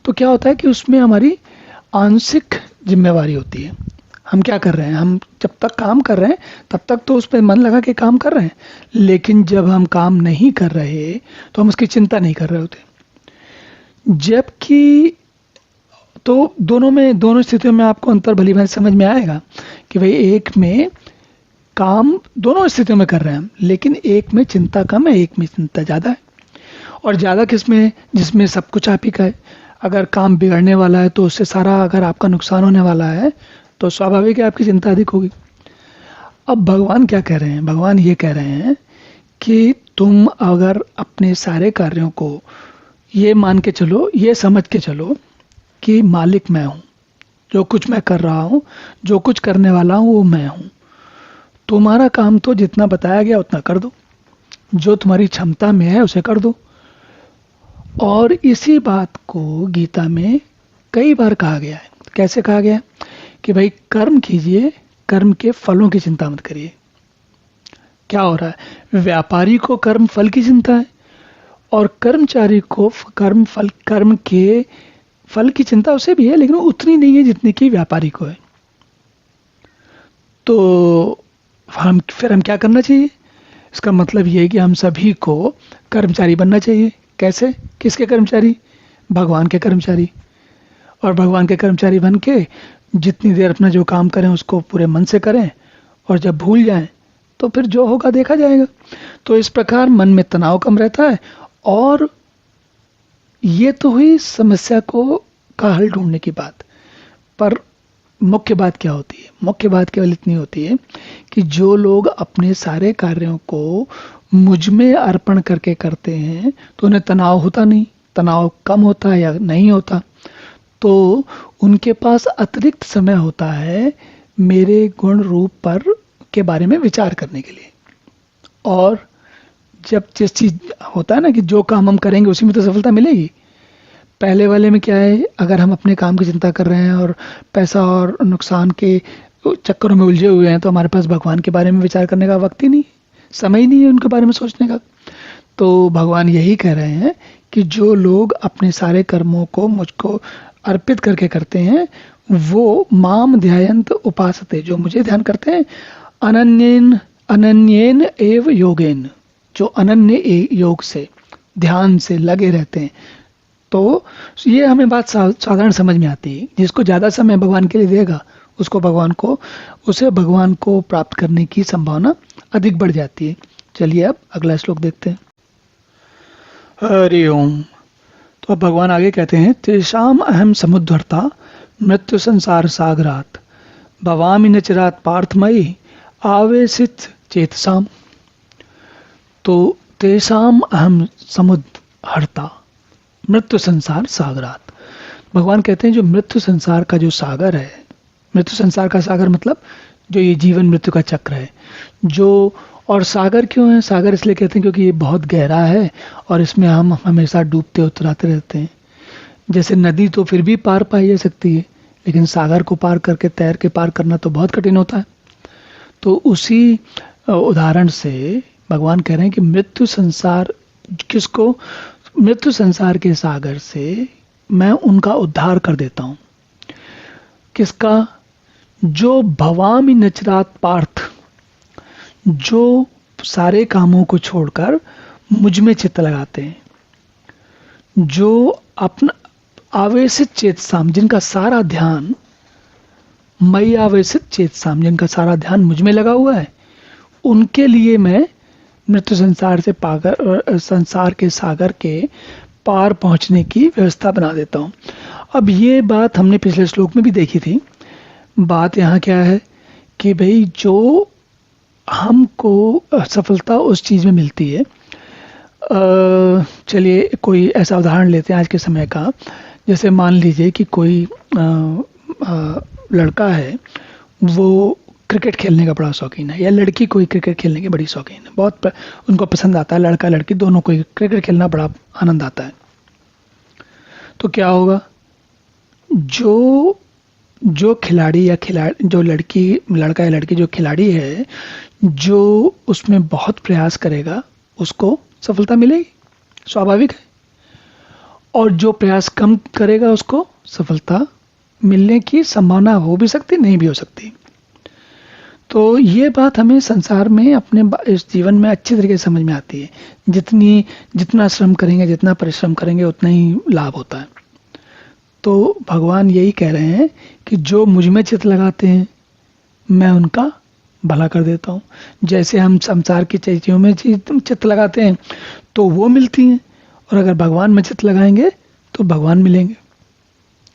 तो क्या होता है कि उसमें हमारी आंशिक जिम्मेवारी होती है। हम क्या कर रहे हैं, हम जब तक काम कर रहे हैं तब तक तो उस पर मन लगा के काम कर रहे हैं, लेकिन जब हम काम नहीं कर रहे तो हम उसकी चिंता नहीं कर रहे होते। जबकि तो दोनों स्थितियों में आपको अंतर भली भांति समझ में आएगा कि भाई एक में काम दोनों स्थितियों में कर रहे हैं हम, लेकिन एक में चिंता कम है, एक में चिंता ज़्यादा है। और ज़्यादा किस में है? जिसमें सब कुछ आप ही का है। अगर काम बिगड़ने वाला है तो उससे सारा, अगर आपका नुकसान होने वाला है तो स्वाभाविक है आपकी चिंता अधिक होगी। अब भगवान क्या कह रहे हैं? भगवान ये कह रहे हैं कि तुम अगर अपने सारे कार्यों को ये मान के चलो, ये समझ के चलो कि मालिक मैं हूँ, जो कुछ मैं कर रहा हूँ, जो कुछ करने वाला हूँ वो मैं हूँ। तुम्हारा काम तो जितना बताया गया उतना कर दो, जो तुम्हारी क्षमता में है उसे कर दो। और इसी बात को गीता में कई बार कहा गया है। कैसे कहा गया है? कि भाई कर्म कीजिए, कर्म के फलों की चिंता मत करिए। क्या हो रहा है, व्यापारी को कर्म फल की चिंता है और कर्मचारी को कर्म के फल की चिंता उसे भी है, लेकिन उतनी नहीं है जितनी कि व्यापारी को है। तो हम क्या करना चाहिए? इसका मतलब ये है कि हम सभी को कर्मचारी बनना चाहिए। कैसे? किसके कर्मचारी? भगवान के कर्मचारी। और भगवान के कर्मचारी बन के जितनी देर अपना जो काम करें उसको पूरे मन से करें, और जब भूल जाएं तो फिर जो होगा देखा जाएगा। तो इस प्रकार मन में तनाव कम रहता है। और ये तो हुई समस्या का हल ढूंढने की बात। पर मुख्य बात क्या होती है? मुख्य बात केवल इतनी होती है कि जो लोग अपने सारे कार्यों को मुझ में अर्पण करके करते हैं तो उन्हें तनाव होता नहीं, तनाव कम होता है या नहीं होता, तो उनके पास अतिरिक्त समय होता है मेरे गुण रूप पर के बारे में विचार करने के लिए। और जब जिस चीज होता है ना कि जो काम हम करेंगे उसी में तो सफलता मिलेगी। पहले वाले में क्या है, अगर हम अपने काम की चिंता कर रहे हैं और पैसा और नुकसान के चक्करों में उलझे हुए हैं तो हमारे पास भगवान के बारे में विचार करने का वक्त ही नहीं, समय ही नहीं है उनके बारे में सोचने का। तो भगवान यही कह रहे हैं कि जो लोग अपने सारे कर्मों को मुझको अर्पित करके करते हैं वो माम ध्यायन्त उपासते, जो मुझे ध्यान करते हैं, अनन्येन एव योगेन, जो अनन्य योग से ध्यान से लगे रहते हैं, तो ये हमें बात साधारण समझ में आती है। जिसको ज़्यादा समय भगवान के लिए देगा उसे भगवान को प्राप्त करने की संभावना अधिक बढ़ जाती है। चलिए अब अगला श्लोक देखते हैं। हरि ओम। तो अब भगवान आगे कहते हैं, तेषाम अहम समुद्धर्ता मृत्यु संसार सागरात भवामि न चिरात पार्थमयि आवेशित चेतसाम। तो तेषाम अहम समुद्धर्ता मृत्यु संसार सागरात, भगवान कहते हैं जो मृत्यु संसार का जो सागर है, मृत्यु संसार का सागर मतलब जो ये जीवन मृत्यु का चक्र है, जो और सागर क्यों है? सागर इसलिए कहते हैं क्योंकि ये बहुत गहरा है और इसमें हम हमेशा डूबते उतराते रहते हैं। जैसे नदी तो फिर भी पार पाई जा सकती है, लेकिन सागर को पार करके तैर के पार करना तो बहुत कठिन होता है। तो उसी उदाहरण से भगवान कह रहे हैं कि मृत्यु संसार किसको, मृत्यु संसार के सागर से मैं उनका उद्धार कर देता हूं। किसका? जो भवामि नचरात पार्थ, जो सारे कामों को छोड़कर मुझ में चित्त लगाते हैं, जो अपना आवेशित चेतसाम, जिनका सारा ध्यान मई आवेशित चेतसाम, जिनका सारा ध्यान मुझ में लगा हुआ है, उनके लिए मैं मृत्यु संसार से पाकर संसार के सागर के पार पहुंचने की व्यवस्था बना देता हूं। अब ये बात हमने पिछले श्लोक में भी देखी थी। बात यहाँ क्या है कि भाई जो हमको सफलता उस चीज में मिलती है, चलिए कोई ऐसा उदाहरण लेते हैं आज के समय का। जैसे मान लीजिए कि कोई लड़का है, वो क्रिकेट खेलने का बड़ा शौकीन है, या लड़की कोई क्रिकेट खेलने की बड़ी शौकीन है, उनको पसंद आता है, लड़का लड़की दोनों को क्रिकेट खेलना बड़ा आनंद आता है। तो क्या होगा? जो खिलाड़ी या जो लड़का या लड़की जो खिलाड़ी है, जो उसमें बहुत प्रयास करेगा उसको सफलता मिलेगी, स्वाभाविक है। और जो प्रयास कम करेगा उसको सफलता मिलने की संभावना हो भी सकती, नहीं भी हो सकती। तो ये बात हमें संसार में अपने इस जीवन में अच्छी तरीके से समझ में आती है। जितना श्रम करेंगे, जितना परिश्रम करेंगे, उतना ही लाभ होता है। तो भगवान यही कह रहे हैं कि जो मुझ में चित्त लगाते हैं मैं उनका भला कर देता हूँ। जैसे हम संसार की चीजों में चित्त लगाते हैं तो वो मिलती हैं, और अगर भगवान में चित्त लगाएंगे तो भगवान मिलेंगे।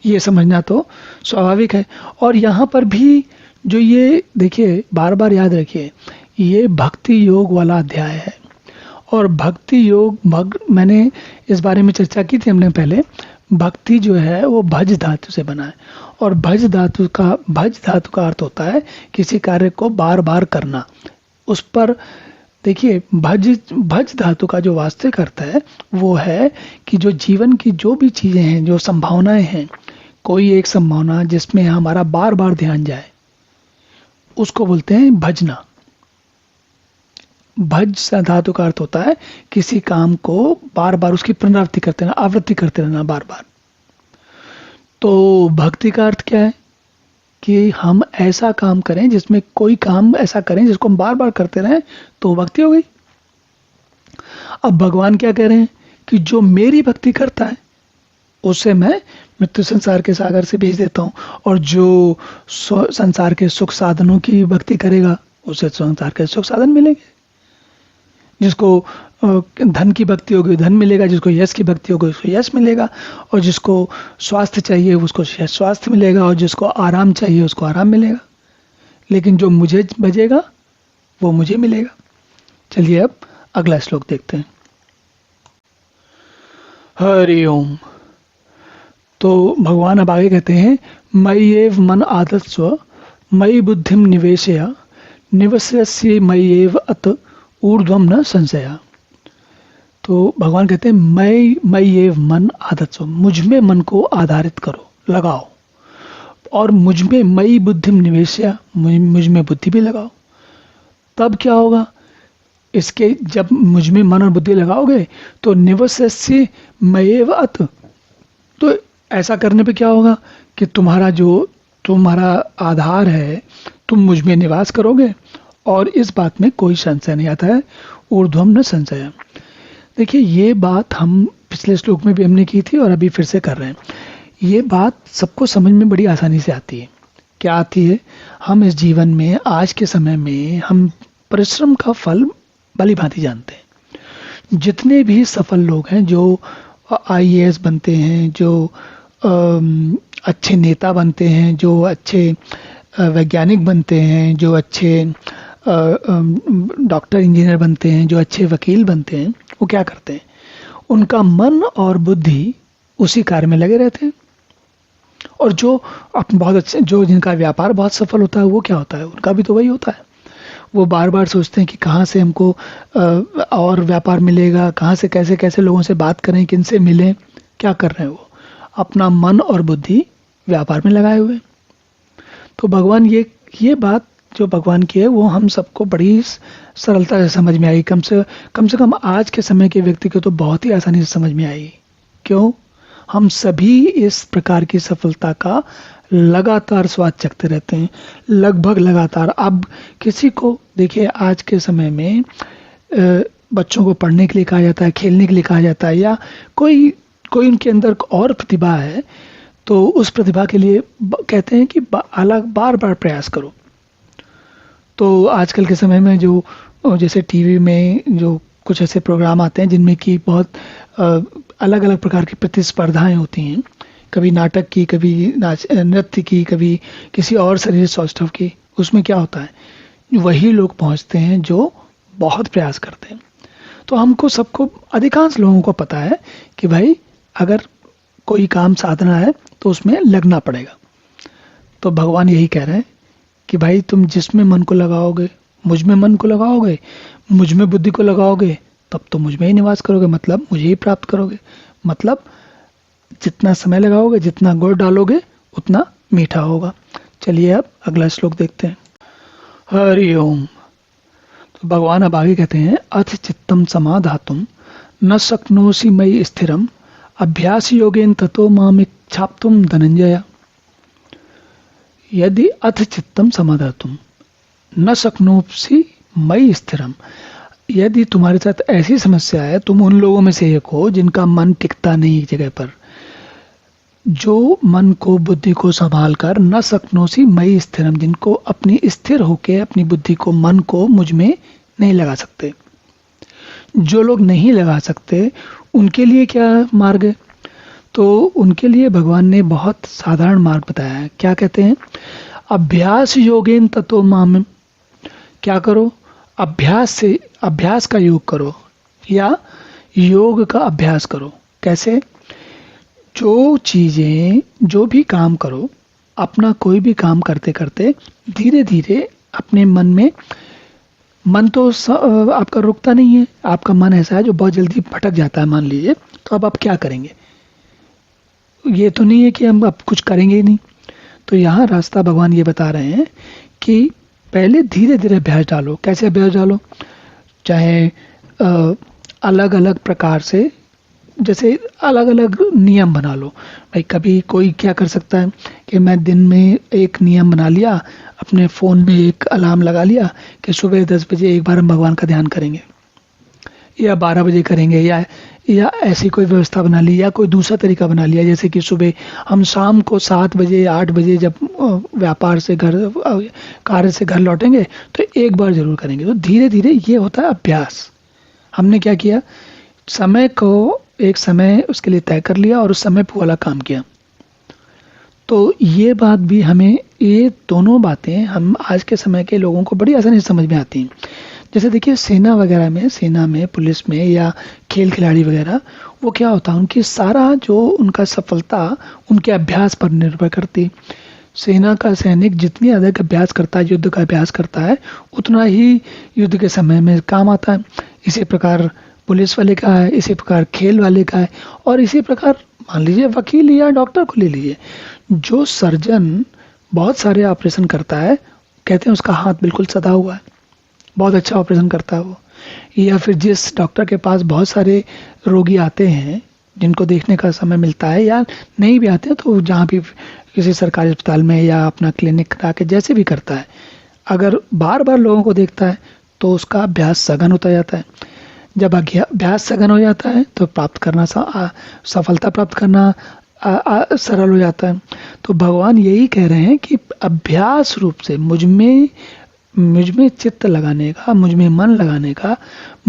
ये समझना तो स्वाभाविक है। और यहाँ पर भी जो ये देखिए, बार बार याद रखिए, ये भक्ति योग वाला अध्याय है। और भक्ति योग मैंने इस बारे में चर्चा की थी हमने पहले। भक्ति जो है वो भज धातु से बना है, और भज धातु का अर्थ होता है किसी कार्य को बार बार करना। उस पर देखिए, भज धातु का जो वास्तविक अर्थ है वो है कि जो जीवन की जो भी चीजें हैं, जो संभावनाएं हैं, कोई एक संभावना जिसमें हमारा बार बार ध्यान जाए, उसको बोलते हैं भजना। भज धातु का अर्थ होता है किसी काम को बार बार उसकी पुनरावृत्ति करते रहना, आवृत्ति करते रहना बार बार। तो भक्ति का अर्थ क्या है कि हम ऐसा काम करें, जिसमें कोई काम ऐसा करें जिसको हम बार बार करते रहें, तो भक्ति हो गई। अब भगवान क्या कह रहे हैं कि जो मेरी भक्ति करता है उसे मैं मृत्यु संसार के सागर से भेज देता हूँ, और जो संसार के सुख साधनों की भक्ति करेगा उसे संसार के सुख साधन मिलेंगे। जिसको धन की भक्ति होगी धन मिलेगा, जिसको यश की भक्ति होगी उसको यश मिलेगा, और जिसको स्वास्थ्य चाहिए उसको स्वास्थ्य मिलेगा, और जिसको आराम चाहिए उसको आराम मिलेगा। लेकिन जो मुझे बजेगा वो मुझे मिलेगा। चलिए अब अगला श्लोक देखते हैं। हरि ओम। तो भगवान अब आगे कहते हैं, मयि एव मन आदत्स्व मयि बुद्धिम निवेशय निवस्यसि मयि एव अत ऊर्ध्वम न संशया। तो भगवान कहते हैं, मयि एव मन आदत्स्व, मुझ में मन को आधारित करो, लगाओ, और मुझ में मयि बुद्धिम निवेशय, मुझ में बुद्धि भी लगाओ। तब क्या होगा? इसके जब मुझ में मन और बुद्धि लगाओगे तो निवस्यसि मयि एव अत, तो ऐसा करने पे क्या होगा कि तुम्हारा आधार है, तुम मुझ में निवास करोगे, और इस बात में कोई संशय नहीं आता है। ऊर्ध्वम न संशय। देखिए, ये बात हम पिछले श्लोक में भी हमने की थी और अभी फिर से कर रहे हैं। ये बात सबको समझ में बड़ी आसानी से आती है। क्या आती है? हम इस जीवन में आज के समय में हम परिश्रम का फल भली भांति जानते हैं। जितने भी सफल लोग हैं, जो आईएएस बनते हैं, जो अच्छे नेता बनते हैं, जो अच्छे वैज्ञानिक बनते हैं, जो अच्छे डॉक्टर इंजीनियर बनते हैं, जो अच्छे वकील बनते हैं, वो क्या करते हैं? उनका मन और बुद्धि उसी कार्य में लगे रहते हैं। और जो बहुत अच्छे, जो जिनका व्यापार बहुत सफल होता है, वो क्या होता है? उनका भी तो वही होता है। वो बार बार सोचते हैं कि कहाँ से हमको और व्यापार मिलेगा, कहाँ से कैसे कैसे लोगों से बात करें, किन से मिलें। क्या कर रहे हैं वो? अपना मन और बुद्धि व्यापार में लगाए हुए। तो भगवान ये बात जो भगवान की है, वो हम सबको बड़ी सरलता से समझ में आई। कम से कम आज के समय के व्यक्ति को तो बहुत ही आसानी से समझ में आई। क्यों? हम सभी इस प्रकार की सफलता का लगातार स्वाद चखते रहते हैं, लगभग लगातार। अब किसी को देखिए, आज के समय में बच्चों को पढ़ने के लिए कहा जाता है, खेलने के लिए कहा जाता है, या कोई उनके अंदर और प्रतिभा है, तो उस प्रतिभा के लिए कहते हैं कि अलग बार बार प्रयास करो। तो आजकल के समय में जो जैसे टीवी में जो कुछ ऐसे प्रोग्राम आते हैं जिनमें कि बहुत अलग अलग प्रकार की प्रतिस्पर्धाएं होती हैं, कभी नाटक की, कभी नृत्य की, कभी किसी और शरीर सौष्ठव की। उसमें क्या होता है? वही लोग पहुंचते हैं जो बहुत प्रयास करते हैं। तो हमको सबको, अधिकांश लोगों को पता है कि भाई अगर कोई काम साधना है तो उसमें लगना पड़ेगा। तो भगवान यही कह रहे हैं कि भाई तुम जिसमें मन को लगाओगे, मुझ में मन को लगाओगे, मुझ में बुद्धि को लगाओगे, तब तो मुझ में ही निवास करोगे, मतलब मुझे ही प्राप्त करोगे। मतलब जितना समय लगाओगे, जितना गुड़ डालोगे, उतना मीठा होगा। चलिए अब अगला श्लोक देखते हैं। हरि ओम। तो भगवान अब आगे कहते हैं, अथ चित्तम समाधातुम न शक्नोषि मयि स्थिरम अभ्यास योगेन ततो मामिच्छाप्तुम धनंजय। यदि अथ चित्तम समाधातुम न शक्नोषि मयि स्थिरम, यदि तुम्हारे साथ ऐसी समस्या है, तुम उन लोगों में से एक हो जिनका मन टिकता नहीं एक जगह पर, जो मन को, बुद्धि को संभाल कर, न शक्नोषि मयि स्थिरम, जिनको अपनी स्थिर होके अपनी बुद्धि को, मन को मुझ में नहीं लगा सकते। जो लोग नहीं लगा सकते उनके लिए क्या मार्ग है? तो उनके लिए भगवान ने बहुत साधारण मार्ग बताया है। क्या कहते हैं? अभ्यास योगेन ततो माम। क्या करो? अभ्यास से, अभ्यास का योग करो या योग का अभ्यास करो। कैसे? जो चीजें, जो भी काम करो, अपना कोई भी काम करते करते धीरे धीरे अपने मन में, मन तो आपका रुकता नहीं है, आपका मन ऐसा है जो बहुत जल्दी भटक जाता है, मान लीजिए। तो अब आप क्या करेंगे? ये तो नहीं है कि हम अब कुछ करेंगे ही नहीं। तो यहाँ रास्ता भगवान ये बता रहे हैं कि पहले धीरे धीरे अभ्यास डालो। कैसे अभ्यास डालो? चाहे अलग अलग प्रकार से, जैसे अलग अलग नियम बना लो। भाई कभी कोई क्या कर सकता है कि मैं दिन में एक नियम बना लिया, अपने फ़ोन में एक अलार्म लगा लिया कि सुबह 10 बजे एक बार हम भगवान का ध्यान करेंगे, या 12 बजे करेंगे, या ऐसी कोई व्यवस्था बना ली, या कोई दूसरा तरीका बना लिया, जैसे कि सुबह हम शाम को 7 बजे 8 बजे जब व्यापार से घर, कार्य से घर लौटेंगे तो एक बार जरूर करेंगे। तो धीरे धीरे ये होता है अभ्यास। हमने क्या किया? समय को, एक समय उसके लिए तय कर लिया और उस समय पे वाला काम किया। तो ये बात भी हमें, ये दोनों बातें हम आज के समय के लोगों को बड़ी आसानी से समझ में आती हैं। जैसे देखिए सेना वगैरह में, सेना में, पुलिस में, या खेल खिलाड़ी वगैरह, वो क्या होता है, उनकी सारा जो उनका सफलता उनके अभ्यास पर निर्भर करती। सेना का सैनिक जितनी अधिक अभ्यास करता है, युद्ध का अभ्यास करता है, उतना ही युद्ध के समय में काम आता है। इसी प्रकार पुलिस वाले का है, इसी प्रकार खेल वाले का है, और इसी प्रकार मान लीजिए वकील या डॉक्टर को ले लीजिए। जो सर्जन बहुत सारे ऑपरेशन करता है, कहते हैं उसका हाथ बिल्कुल सदा हुआ है, बहुत अच्छा ऑपरेशन करता है वो। या फिर जिस डॉक्टर के पास बहुत सारे रोगी आते हैं जिनको देखने का समय मिलता है, या नहीं भी आते हैं, तो जहाँ भी किसी सरकारी अस्पताल में या अपना क्लिनिक करा के जैसे भी करता है, अगर बार बार लोगों को देखता है तो उसका अभ्यास सघन होता जाता है। जब अभ्यास सघन हो जाता है तो प्राप्त करना सफलता प्राप्त करना सरल हो जाता है। तो भगवान यही कह रहे हैं कि अभ्यास रूप से मुझ में चित्त लगाने का, मुझ में मन लगाने का,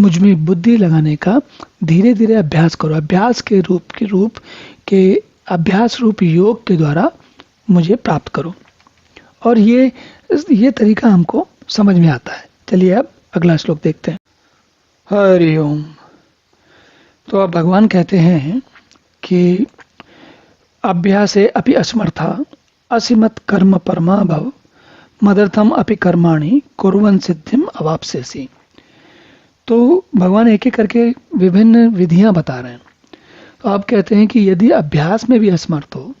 मुझ में बुद्धि लगाने का धीरे धीरे अभ्यास करो। अभ्यास के रूप के अभ्यास रूप योग के द्वारा मुझे प्राप्त करो। और ये तरीका हमको समझ में आता है। चलिए अब अगला श्लोक देखते हैं। हरि ओम। तो अब भगवान कहते हैं कि अभ्यासे अपि असमर्था असीमत कर्म परमा भव मदर्थम अपि कर्माणि कुर्वन् सिद्धिम अवाप्स्यसि। तो भगवान एक एक करके विभिन्न विधियां बता रहे हैं। तो आप कहते हैं कि यदि अभ्यास में भी असमर्थ हो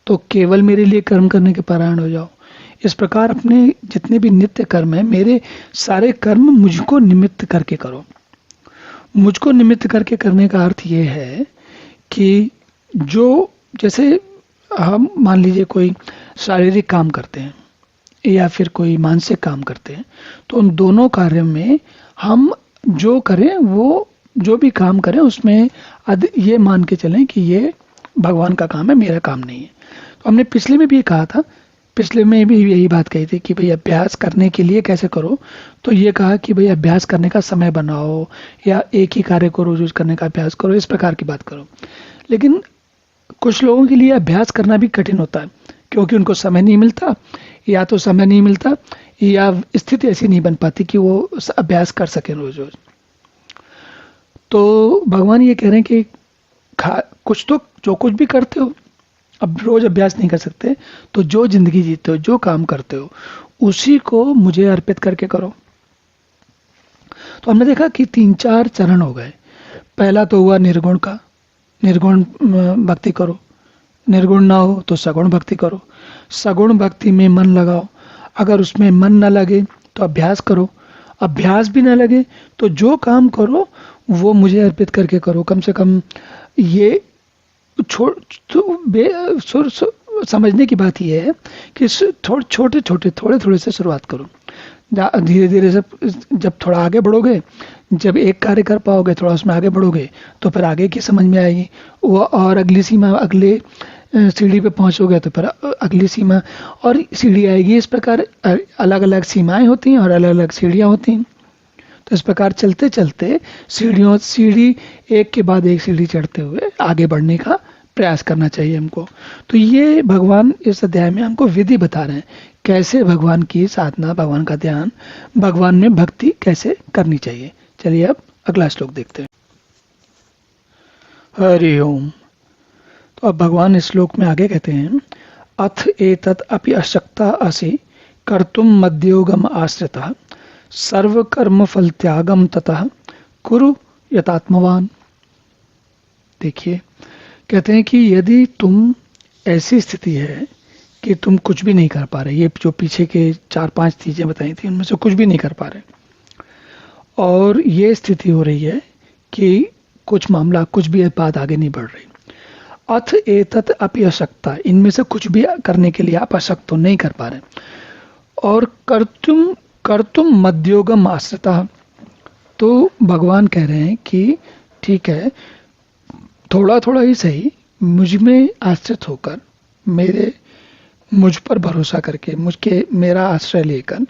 तो केवल मेरे लिए कर्म करने के परायण हो जाओ। इस प्रकार अपने जितने भी नित्य कर्म है, मेरे सारे कर्म मुझको निमित्त करके करो। मुझको निमित्त करके करने का अर्थ ये है कि जो जैसे हम मान लीजिए कोई शारीरिक काम करते हैं या फिर कोई मानसिक काम करते हैं, तो उन दोनों कार्यों में हम जो करें, वो जो भी काम करें उसमें ये मान के चलें कि ये भगवान का काम है, मेरा काम नहीं है। तो हमने पिछले में भी कहा था, पिछले में भी यही बात कही थी कि भाई अभ्यास करने के लिए कैसे करो। तो ये कहा कि भाई अभ्यास करने का समय बनाओ या एक ही कार्य को रोज रोज करने का अभ्यास करो, इस प्रकार की बात करो। लेकिन कुछ लोगों के लिए अभ्यास करना भी कठिन होता है क्योंकि उनको समय नहीं मिलता, या तो समय नहीं मिलता या स्थिति ऐसी नहीं बन पाती कि वो अभ्यास कर सके रोज रोज। तो भगवान ये कह रहे हैं कि कुछ तो जो कुछ भी करते हो, अब रोज अभ्यास नहीं कर सकते, तो जो जिंदगी जीते हो, जो काम करते हो, उसी को मुझे अर्पित करके करो। तो हमने देखा कि 3-4 चरण हो गए। पहला तो हुआ निर्गुण का, निर्गुण भक्ति करो। निर्गुण ना हो तो सगुण भक्ति करो। सगुण भक्ति में मन लगाओ। अगर उसमें मन न लगे तो अभ्यास करो। अभ्यास भी ना लगे तो जो काम करो वो मुझे अर्पित करके करो। कम से कम ये समझने की बात यह है कि छोटे थोड़े से शुरुआत करो। धीरे धीरे से जब थोड़ा आगे बढ़ोगे, जब एक कार्य कर पाओगे, थोड़ा उसमें आगे बढ़ोगे तो फिर आगे की समझ में आएगी वो, और अगली सीमा, अगले सीढ़ी पे पहुंचोगे तो फिर अगली सीमा और सीढ़ी आएगी। इस प्रकार अलग अलग सीमाएं होती हैं और अलग अलग सीढ़ियां होती हैं। तो इस प्रकार चलते चलते सीढ़ी एक के बाद एक सीढ़ी चढ़ते हुए आगे बढ़ने का प्रयास करना चाहिए हमको। तो ये भगवान इस अध्याय में हमको विधि बता रहे हैं, कैसे भगवान की साधना, भगवान का ध्यान, भगवान में भक्ति कैसे करनी चाहिए। चलिए अब अगला श्लोक देखते हैं। हरि ओम। तो अब भगवान इस श्लोक में आगे कहते हैं, अथ एतत् अपि अशक्ता असि कर्तुम मद्योगम आश्रितः सर्व कर्म फल त्यागम ततः कुरु यतात्मवान। देखिए, कहते हैं कि यदि तुम ऐसी स्थिति है कि तुम कुछ भी नहीं कर पा रहे, ये जो पीछे के 4-5 चीजें बताई थी उनमें से कुछ भी नहीं कर पा रहे, और ये स्थिति हो रही है कि कुछ मामला, कुछ भी बात आगे नहीं बढ़ रही। अथ एतत् अपि अशक्ता, इनमें से कुछ भी करने के लिए आप अशक्त हो, नहीं कर पा रहे, और कर्तुम मद्योगम आश्रितः। तो भगवान कह रहे हैं कि ठीक है, थोड़ा थोड़ा ही सही मुझ में आश्रित होकर, मुझ पर भरोसा करके, मेरा आश्रय लेकर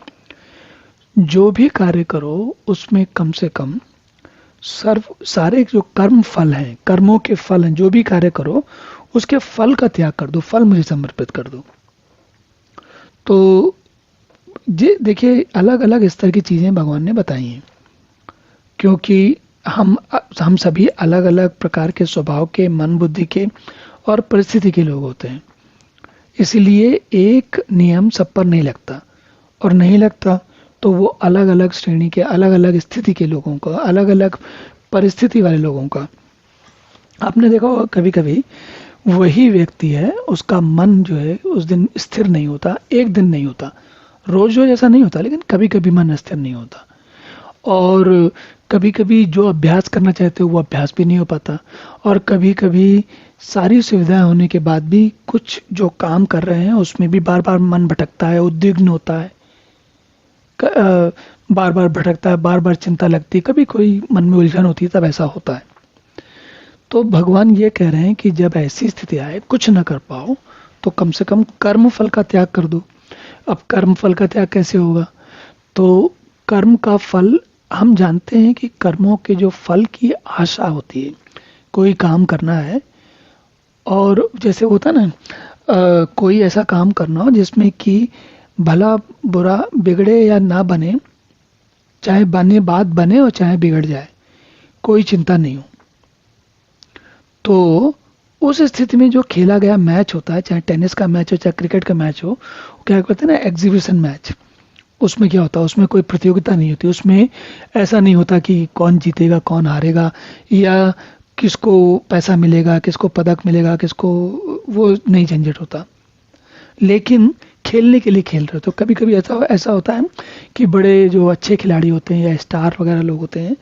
जो भी कार्य करो उसमें कम से कम सारे जो कर्म फल हैं, कर्मों के फल हैं, जो भी कार्य करो उसके फल का त्याग कर दो, फल मुझे समर्पित कर दो। तो ये देखिए, अलग अलग स्तर की चीजें भगवान ने बताई हैं, क्योंकि हम सभी अलग अलग प्रकार के स्वभाव के, मन बुद्धि के और परिस्थिति के लोग होते हैं। इसलिए एक नियम सब पर नहीं लगता, और नहीं लगता तो वो अलग अलग श्रेणी के, अलग अलग स्थिति के लोगों का, अलग अलग परिस्थिति वाले लोगों का। आपने देखा होगा कभी कभी वही व्यक्ति है, उसका मन जो है उस दिन स्थिर नहीं होता, एक दिन नहीं होता, रोज रोज ऐसा नहीं होता, लेकिन कभी कभी मन स्थिर नहीं होता। और कभी कभी जो अभ्यास करना चाहते हो वो अभ्यास भी नहीं हो पाता, और कभी कभी सारी सुविधाएं होने के बाद भी कुछ जो काम कर रहे हैं उसमें भी बार बार मन भटकता है, उद्विग्न होता है, बार बार भटकता है, बार बार चिंता लगती है, कभी कोई मन में उलझन होती है, तब ऐसा होता है। तो भगवान ये कह रहे हैं कि जब ऐसी स्थिति आए, कुछ ना कर पाओ, तो कम से कम कर्म फल का त्याग कर दो। अब कर्म फल का त्याग कैसे होगा? तो कर्म का फल, हम जानते हैं कि कर्मों के जो फल की आशा होती है, कोई काम करना है और जैसे होता है ना, कोई ऐसा काम करना हो जिसमें कि भला बुरा बिगड़े या ना बने, चाहे बने बात बने और चाहे बिगड़ जाए, कोई चिंता नहीं हो, तो उस स्थिति में जो खेला गया मैच होता है, चाहे टेनिस का मैच हो चाहे क्रिकेट का मैच हो, क्या कहते हैं ना, एग्जीबिशन मैच, उसमें क्या होता है, उसमें कोई प्रतियोगिता नहीं होती, उसमें ऐसा नहीं होता कि कौन जीतेगा कौन हारेगा, या किसको पैसा मिलेगा किसको पदक मिलेगा किसको, वो नहीं झंझट होता। लेकिन खेलने के लिए खेल रहे हो, तो कभी कभी ऐसा होता है कि बड़े जो अच्छे खिलाड़ी होते हैं या स्टार वगैरह लोग होते हैं,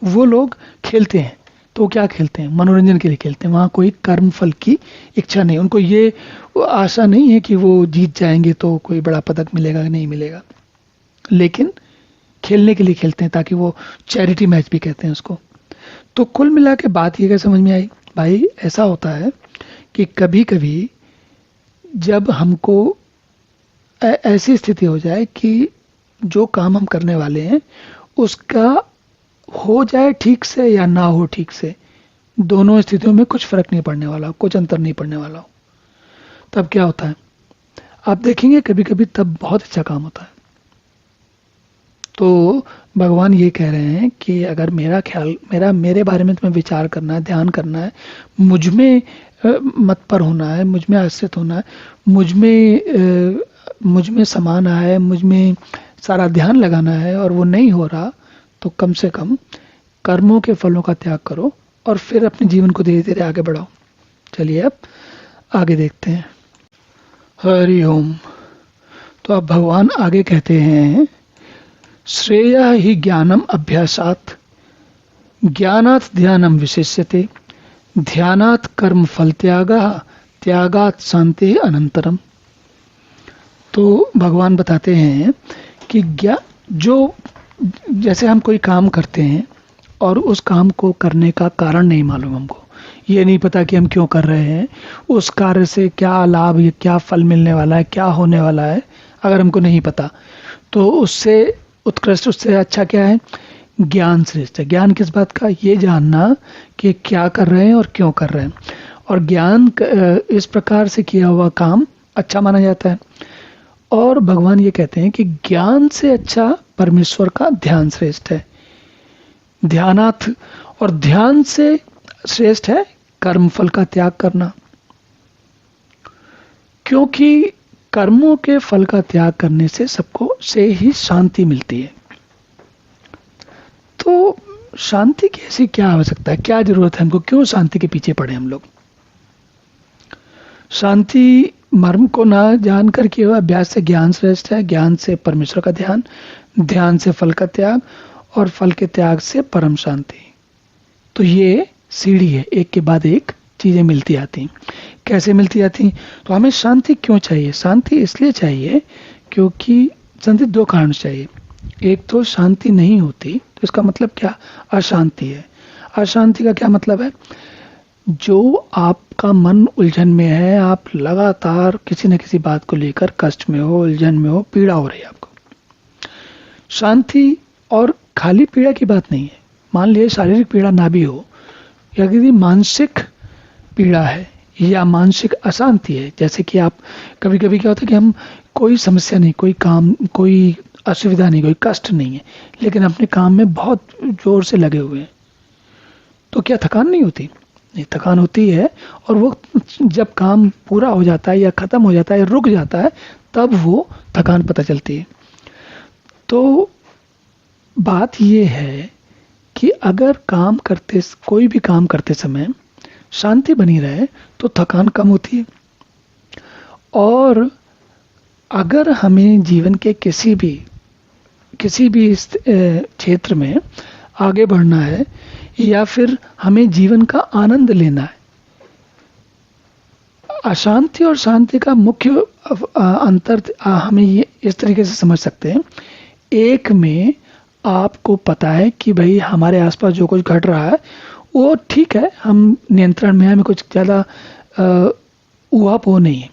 वो लोग खेलते हैं, तो क्या खेलते हैं, मनोरंजन के लिए खेलते हैं, वहाँ कोई कर्म फल की इच्छा नहीं, उनको ये आशा नहीं है कि वो जीत जाएंगे तो कोई बड़ा पदक मिलेगा कि नहीं मिलेगा, लेकिन खेलने के लिए खेलते हैं, ताकि वो चैरिटी मैच भी कहते हैं उसको। तो कुल मिला के बात ये क्या समझ में आई भाई, ऐसा होता है कि कभी कभी जब हमको ऐसी स्थिति हो जाए कि जो काम हम करने वाले हैं उसका हो जाए ठीक से या ना हो ठीक से, दोनों स्थितियों में कुछ फर्क नहीं पड़ने वाला हो, कुछ अंतर नहीं पड़ने वाला हो, तब क्या होता है, आप देखेंगे कभी कभी तब बहुत अच्छा काम होता है। तो भगवान ये कह रहे हैं कि अगर मेरा ख्याल, मेरे बारे में तुम्हें विचार करना है, ध्यान करना है, मुझ में मत पर होना है, मुझ में आश्रित होना है, मुझ में समाना है, मुझ में सारा ध्यान लगाना है, और वो नहीं हो रहा, तो कम से कम कर्मों के फलों का त्याग करो और फिर अपने जीवन को धीरे धीरे आगे बढ़ाओ। चलिए अब आगे देखते हैं। हरि ओम। तो अब भगवान आगे कहते हैं, श्रेय ही ज्ञानम अभ्यासात, ज्ञानात ध्यानम विशिष्यते, ध्यानात कर्म फल त्यागा, त्यागात शांति अनंतरम। तो भगवान बताते हैं कि जो जैसे हम कोई काम करते हैं और उस काम को करने का कारण नहीं मालूम, हमको ये नहीं पता कि हम क्यों कर रहे हैं, उस कार्य से क्या लाभ या क्या फल मिलने वाला है, क्या होने वाला है, अगर हमको नहीं पता, तो उससे उत्कृष्ट, उससे अच्छा क्या है, ज्ञान श्रेष्ठ है। ज्ञान किस बात का, ये जानना कि क्या कर रहे हैं और क्यों कर रहे हैं, और ज्ञान इस प्रकार से किया हुआ काम अच्छा माना जाता है। और भगवान ये कहते हैं कि ज्ञान से अच्छा परमेश्वर का ध्यान श्रेष्ठ है, ध्यानाथ, और ध्यान से श्रेष्ठ है कर्म फल का त्याग करना, क्योंकि कर्मों के फल का त्याग करने से सबको से ही शांति मिलती है। तो शांति की ऐसी क्या आवश्यकता है, क्या जरूरत है हमको, क्यों शांति के पीछे पड़े हम लोग? शांति मर्म को ना जानकर किए हुआ अभ्यास से ज्ञान श्रेष्ठ है, ज्ञान से परमेश्वर का ध्यान, ध्यान से फल का त्याग, और फल के त्याग से परम शांति। तो ये सीढ़ी है, एक के बाद एक चीजें मिलती आती। कैसे मिलती आती? तो हमें शांति क्यों चाहिए? शांति इसलिए चाहिए क्योंकि शांति दो कारण चाहिए। एक तो शांति नहीं होती तो इसका मतलब क्या, अशांति है। अशांति का क्या मतलब है, जो आपका मन उलझन में है, आप लगातार किसी न किसी बात को लेकर कष्ट में हो, उलझन में हो, पीड़ा हो रही है आपको। शांति और खाली पीड़ा की बात नहीं है, मान लीजिए शारीरिक पीड़ा ना भी हो, या यदि मानसिक पीड़ा है या मानसिक अशांति है, जैसे कि आप कभी कभी क्या होता है कि हम कोई समस्या नहीं, कोई काम, कोई असुविधा नहीं, कोई कष्ट नहीं है, लेकिन अपने काम में बहुत जोर से लगे हुए हैं, तो क्या थकान नहीं होती? नहीं, थकान होती है, और वो जब काम पूरा हो जाता है या खत्म हो जाता है या रुक जाता है, तब वो थकान पता चलती है। तो बात ये है कि अगर कोई भी काम करते समय शांति बनी रहे तो थकान कम होती है। और अगर हमें जीवन के किसी भी क्षेत्र में आगे बढ़ना है, या फिर हमें जीवन का आनंद लेना है, अशांति और शांति का मुख्य अंतर हमें ये इस तरीके से समझ सकते हैं। एक में आपको पता है कि भाई हमारे आसपास जो कुछ घट रहा है वो ठीक है, हम नियंत्रण में हैं, हमें कुछ ज़्यादा ऊहापोह नहीं है।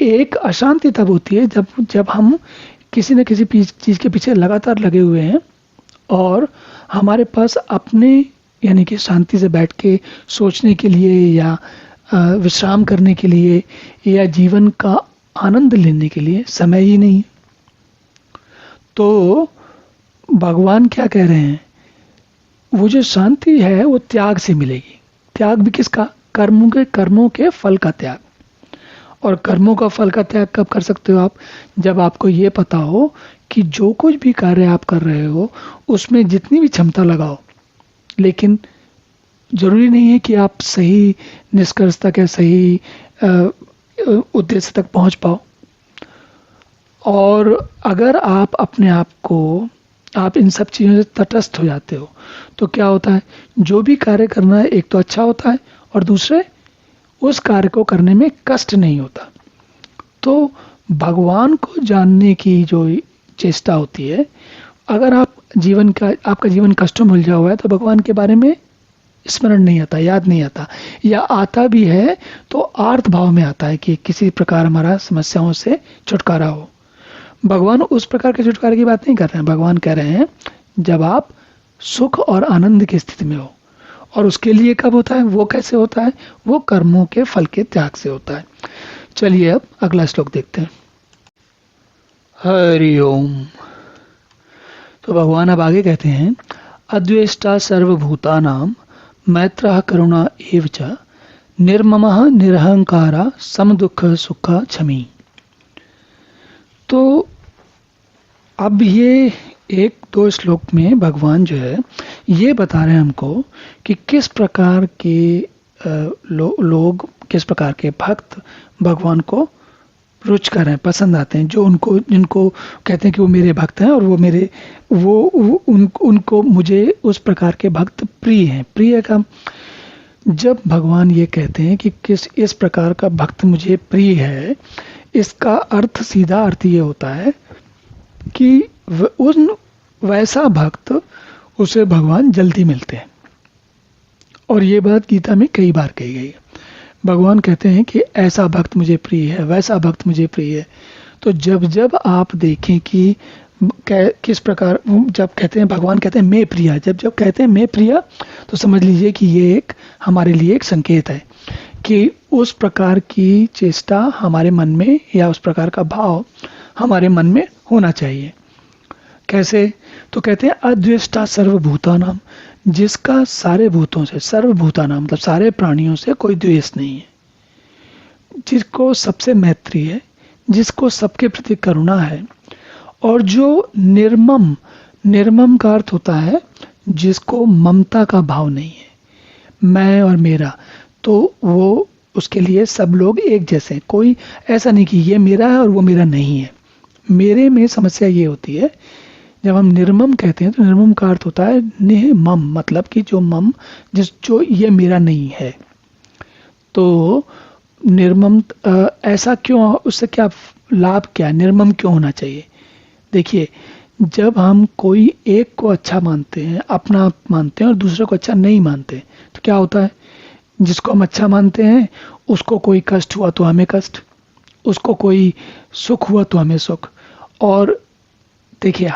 एक अशांति तब होती है जब जब हम किसी न किसी चीज़ के पीछे लगातार लगे हुए हैं और हमारे पास अपने यानी कि शांति से बैठ के सोचने के लिए या विश्राम करने के लिए या जीवन का आनंद लेने के लिए समय ही नहीं है। तो भगवान क्या कह रहे हैं, वो जो शांति है वो त्याग से मिलेगी। त्याग भी किसका? कर्मों के फल का त्याग। और कर्मों का फल का त्याग कब कर सकते हो आप? जब आपको ये पता हो कि जो कुछ भी कार्य आप कर रहे हो उसमें जितनी भी क्षमता लगाओ, लेकिन जरूरी नहीं है कि आप सही निष्कर्ष तक या सही उद्देश्य तक पहुंच पाओ। और अगर आप अपने आप को आप इन सब चीज़ों से तटस्थ हो जाते हो तो क्या होता है, जो भी कार्य करना है एक तो अच्छा होता है और दूसरे उस कार्य को करने में कष्ट नहीं होता। तो भगवान को जानने की जो चेष्टा होती है, अगर आपका जीवन कष्टों में उलझा हुआ है तो भगवान के बारे में स्मरण नहीं आता, याद नहीं आता, या आता भी है तो आर्त भाव में आता है कि किसी प्रकार हमारा समस्याओं से छुटकारा हो। भगवान उस प्रकार के छुटकारे की बात नहीं कर रहे हैं। भगवान कह रहे हैं जब आप सुख और आनंद की स्थिति में हो, और उसके लिए कब होता है, वो कैसे होता है, वो कर्मों के फल के त्याग से होता है। चलिए अब अगला श्लोक देखते हैं। हरि ओम। तो भगवान अब आगे कहते हैं, अद्वेष्टा सर्वभूतानां मैत्रः करुणा एव च निर्ममः निरहंकारा समदुःख सुख क्षमी। तो अब ये एक दो श्लोक में भगवान जो है ये बता रहे हैं हमको कि किस प्रकार के लोग, किस प्रकार के भक्त भगवान को रुचकर हैं, पसंद आते हैं, जो जिनको कहते हैं कि वो मेरे भक्त हैं और उनको मुझे उस प्रकार के भक्त प्रिय हैं। प्रिय का जब भगवान ये कहते हैं कि इस प्रकार का भक्त मुझे प्रिय है, इसका अर्थ, सीधा अर्थ ये होता है कि वैसा भक्त उसे भगवान जल्दी मिलते हैं। और ये बात गीता में कई बार कही गई है। भगवान कहते हैं कि ऐसा भक्त मुझे प्रिय है, वैसा भक्त मुझे प्रिय है। तो जब आप देखें कि किस प्रकार, जब कहते हैं, भगवान कहते हैं मैं प्रिया, जब कहते हैं मैं प्रिया, तो समझ लीजिए कि ये हमारे लिए एक संकेत है कि उस प्रकार की चेष्टा हमारे मन में या उस प्रकार का भाव हमारे मन में होना चाहिए। कैसे? तो कहते हैं अद्वेष्टा सर्वभूतानाम, जिसका सारे भूतों से, सर्वभूतानाम मतलब सारे प्राणियों से कोई द्वेष नहीं है, जिसको सबसे मैत्री है, जिसको सबके प्रति करुणा है, और जो निर्मम का अर्थ होता है जिसको ममता का भाव नहीं है, मैं और मेरा, तो वो उसके लिए सब लोग एक जैसे, कोई ऐसा नहीं कि ये मेरा है और वो मेरा नहीं है। मेरे में समस्या ये होती है, जब हम निर्मम कहते हैं तो निर्मम का अर्थ होता है निमम, मतलब कि जो ये मेरा नहीं है। तो निर्मम ऐसा क्यों, उससे क्या लाभ, क्या निर्मम क्यों होना चाहिए? देखिए, जब हम कोई एक को अच्छा मानते हैं, अपना मानते हैं, और दूसरे को अच्छा नहीं मानते, तो क्या होता है, जिसको हम अच्छा मानते हैं उसको कोई कष्ट हुआ तो हमें कष्ट, उसको कोई सुख हुआ तो हमें सुख। और देखिए,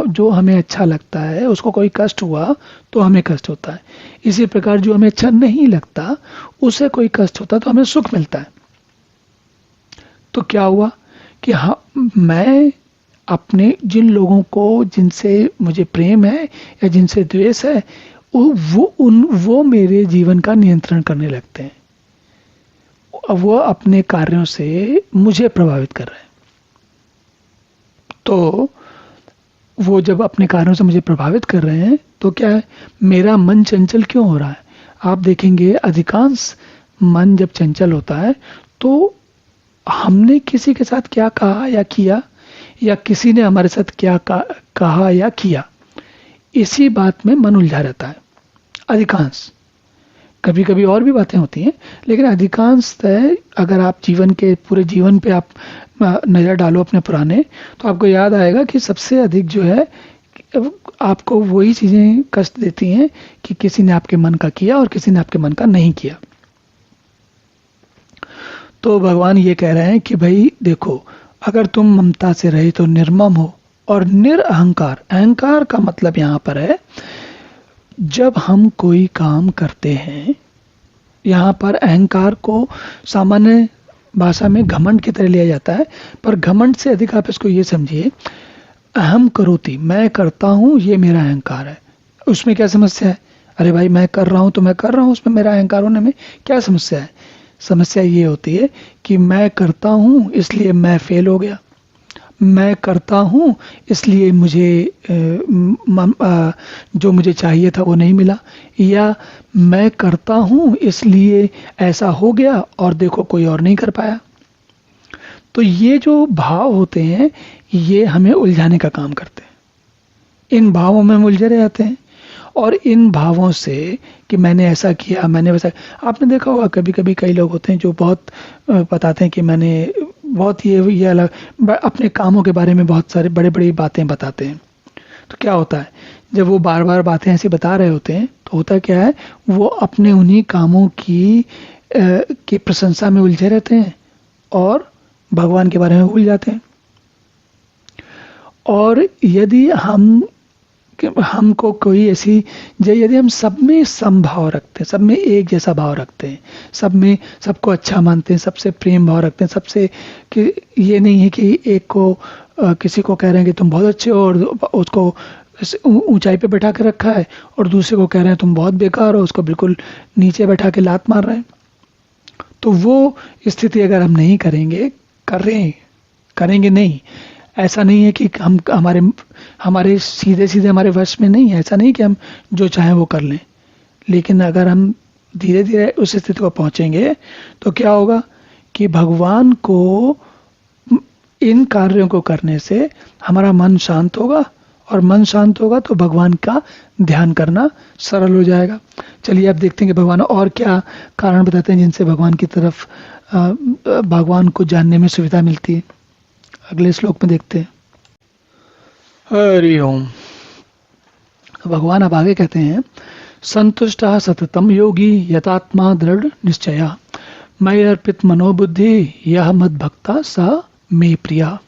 जो हमें अच्छा लगता है उसको कोई कष्ट हुआ तो हमें कष्ट होता है। इसी प्रकार जो हमें अच्छा नहीं लगता उसे कोई कष्ट होता तो हमें सुख मिलता है। तो क्या हुआ कि हाँ, मैं अपने जिन लोगों को, जिनसे मुझे प्रेम है या जिनसे द्वेष है, वो मेरे जीवन का नियंत्रण करने लगते हैं, वो अपने कार्यों से मुझे प्रभावित कर रहे हैं। तो वो जब अपने कार्यों से मुझे प्रभावित कर रहे हैं तो क्या है, मेरा मन चंचल क्यों हो रहा है? आप देखेंगे अधिकांश मन जब चंचल होता है तो हमने किसी के साथ क्या कहा या किया, या किसी ने हमारे साथ क्या कहा या किया, इसी बात में मन उलझा रहता है अधिकांश। कभी कभी और भी बातें होती हैं, लेकिन अधिकांशतः अगर आप पूरे जीवन पे आप नज़र डालो अपने पुराने, तो आपको याद आएगा कि सबसे अधिक जो है आपको वही चीजें कष्ट देती हैं कि किसी ने आपके मन का किया और किसी ने आपके मन का नहीं किया। तो भगवान ये कह रहे हैं कि भाई देखो, अगर तुम ममता से रहित हो, निर्मम हो और निरअहंकार, अहंकार का मतलब यहां पर है जब हम कोई काम करते हैं, यहां पर अहंकार को सामान्य भाषा में घमंड की तरह लिया जाता है, पर घमंड से अधिक आप इसको ये समझिए, अहम करोति, मैं करता हूं, ये मेरा अहंकार है। उसमें क्या समस्या है? अरे भाई मैं कर रहा हूं तो मैं कर रहा हूं, उसमें मेरा अहंकार होने में क्या समस्या है? समस्या ये होती है कि मैं करता हूं इसलिए मैं फेल हो गया, मैं करता हूं इसलिए मुझे जो मुझे चाहिए था वो नहीं मिला, या मैं करता हूं इसलिए ऐसा हो गया और देखो कोई और नहीं कर पाया। तो ये जो भाव होते हैं ये हमें उलझाने का काम करते हैं। इन भावों में हम उलझे रह जाते हैं और इन भावों से कि मैंने ऐसा किया, मैंने वैसा, आपने देखा होगा कभी कभी कई लोग होते हैं जो बहुत बताते हैं कि मैंने बहुत ये अलग अपने कामों के बारे में बहुत सारे बड़े बड़ी बातें बताते हैं। तो क्या होता है, जब वो बार बार बातें ऐसी बता रहे होते हैं तो होता क्या है, वो अपने उन्हीं कामों की प्रशंसा में उलझे रहते हैं और भगवान के बारे में भूल जाते हैं। और यदि हमको कोई ऐसी, यदि हम सब में समभाव रखते हैं, सब में एक जैसा भाव रखते हैं, सब में सबको अच्छा मानते हैं, सबसे प्रेम भाव रखते हैं, सबसे कि ये नहीं है कि एक को किसी को कह रहे हैं कि तुम बहुत अच्छे हो और उसको ऊंचाई पे बैठा के रखा है, और दूसरे को कह रहे हैं तुम बहुत बेकार हो, उसको बिल्कुल नीचे बैठा के लात मार रहे हैं। तो वो स्थिति अगर हम नहीं करेंगे, करेंगे नहीं, ऐसा नहीं है कि हम हमारे सीधे सीधे हमारे वश में नहीं है, ऐसा नहीं कि हम जो चाहें वो कर लें, लेकिन अगर हम धीरे धीरे उस स्थिति को पहुंचेंगे तो क्या होगा कि भगवान को इन कार्यों को करने से हमारा मन शांत होगा, और मन शांत होगा तो भगवान का ध्यान करना सरल हो जाएगा। चलिए अब देखते हैं कि भगवान और क्या कारण बताते हैं जिनसे भगवान की तरफ भगवान को जानने में सुविधा मिलती है। अगले श्लोक में देखते हैं। हरि ओम। भगवान अब आगे कहते हैं, संतुष्टः सततम योगी यतात्मा दृढ़ निश्चया मयि अर्पित मनोबुद्धि यह मद भक्ता स मे प्रिया।